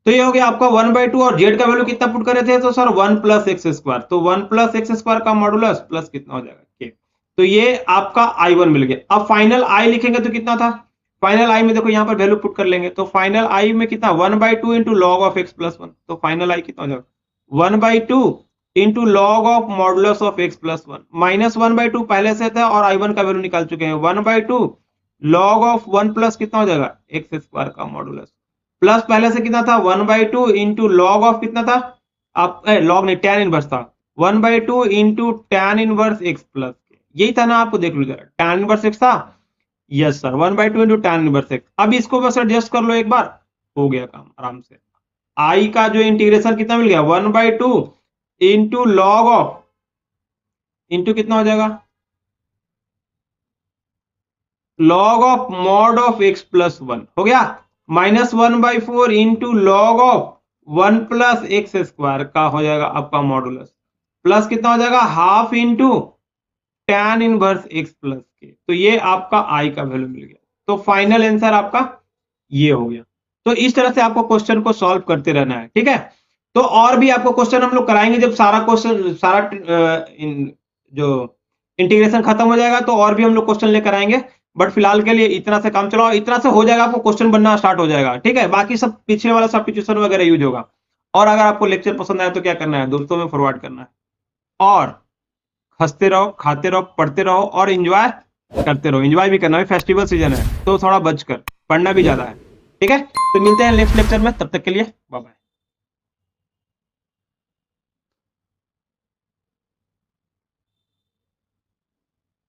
तो ये हो गया आपका 1/2, और z का वैल्यू कितना पुट कर रहे थे, तो सर 1 प्लस एक्स स्क्वायर, तो 1 प्लस एक्स स्क्वायर का मॉडुलस प्लस कितना हो जाएगा k, तो ये आपका I1 मिल गया। अब फाइनल I लिखेंगे तो कितना था, फाइनल I में देखो यहाँ पर वैल्यू पुट कर लेंगे, तो फाइनल I में कितना 1/2 into log of x plus 1, तो फाइनल I कितना हो जाएगा 1/2 into log of modulus of x plus 1, -1/2 पहले से था और I1 का वैल्यू निकाल चुके हैं, 1/2 लॉग ऑफ 1 प्लस कितना हो जाएगा एक्स स्क्वायर का मॉडुलस, प्लस पहले से कितना था 1/2 इंटू लॉग ऑफ कितना था, आप लॉग नहीं tan इनवर्स था, 1/2 into tan inverse x plus, यही था ना, आपको देख लो जरा tan इनवर्स एक्स था, yes sir 1/2 into tan inverse x. अब इसको बस एडजस्ट कर लो एक बार, हो गया काम आराम से। I का जो इंटीग्रेशन कितना मिल गया 1/2 इंटू लॉग ऑफ, इंटू कितना हो जाएगा log of mod of x plus 1, हो गया -1/4 into log of 1 plus x square का हो जाएगा आपका मॉडुलस, प्लस कितना हो जाएगा half into tan inverse x plus के, तो ये आपका I का वैल्यू मिल गया। तो फाइनल आंसर आपका ये हो गया। तो इस तरह से आपको क्वेश्चन को सॉल्व करते रहना है, ठीक है। तो और भी आपको क्वेश्चन हम लोग कराएंगे, जब सारा क्वेश्चन जो इंटीग्रेशन खत्म हो जाएगा तो और भी हम लोग क्वेश्चन लेकर आएंगे, बट फिलहाल के लिए इतना से काम चलाओ, इतना से हो जाएगा, आपको क्वेश्चन बनना स्टार्ट हो जाएगा, ठीक है। बाकी सब पीछे वाला सब्स्टिट्यूशन वगैरह यूज होगा। और अगर आपको लेक्चर पसंद आया तो क्या करना है, दोस्तों में फॉरवर्ड करना है, और हंसते रहो, खाते रहो, पढ़ते रहो, और एंजॉय करते रहो। एंजॉय भी करना है, फेस्टिवल सीजन है तो थोड़ा बचकर पढ़ना भी ज्यादा है, ठीक है। तो मिलते हैं नेक्स्ट लेक्चर में, तब तक के लिए बाय बाय।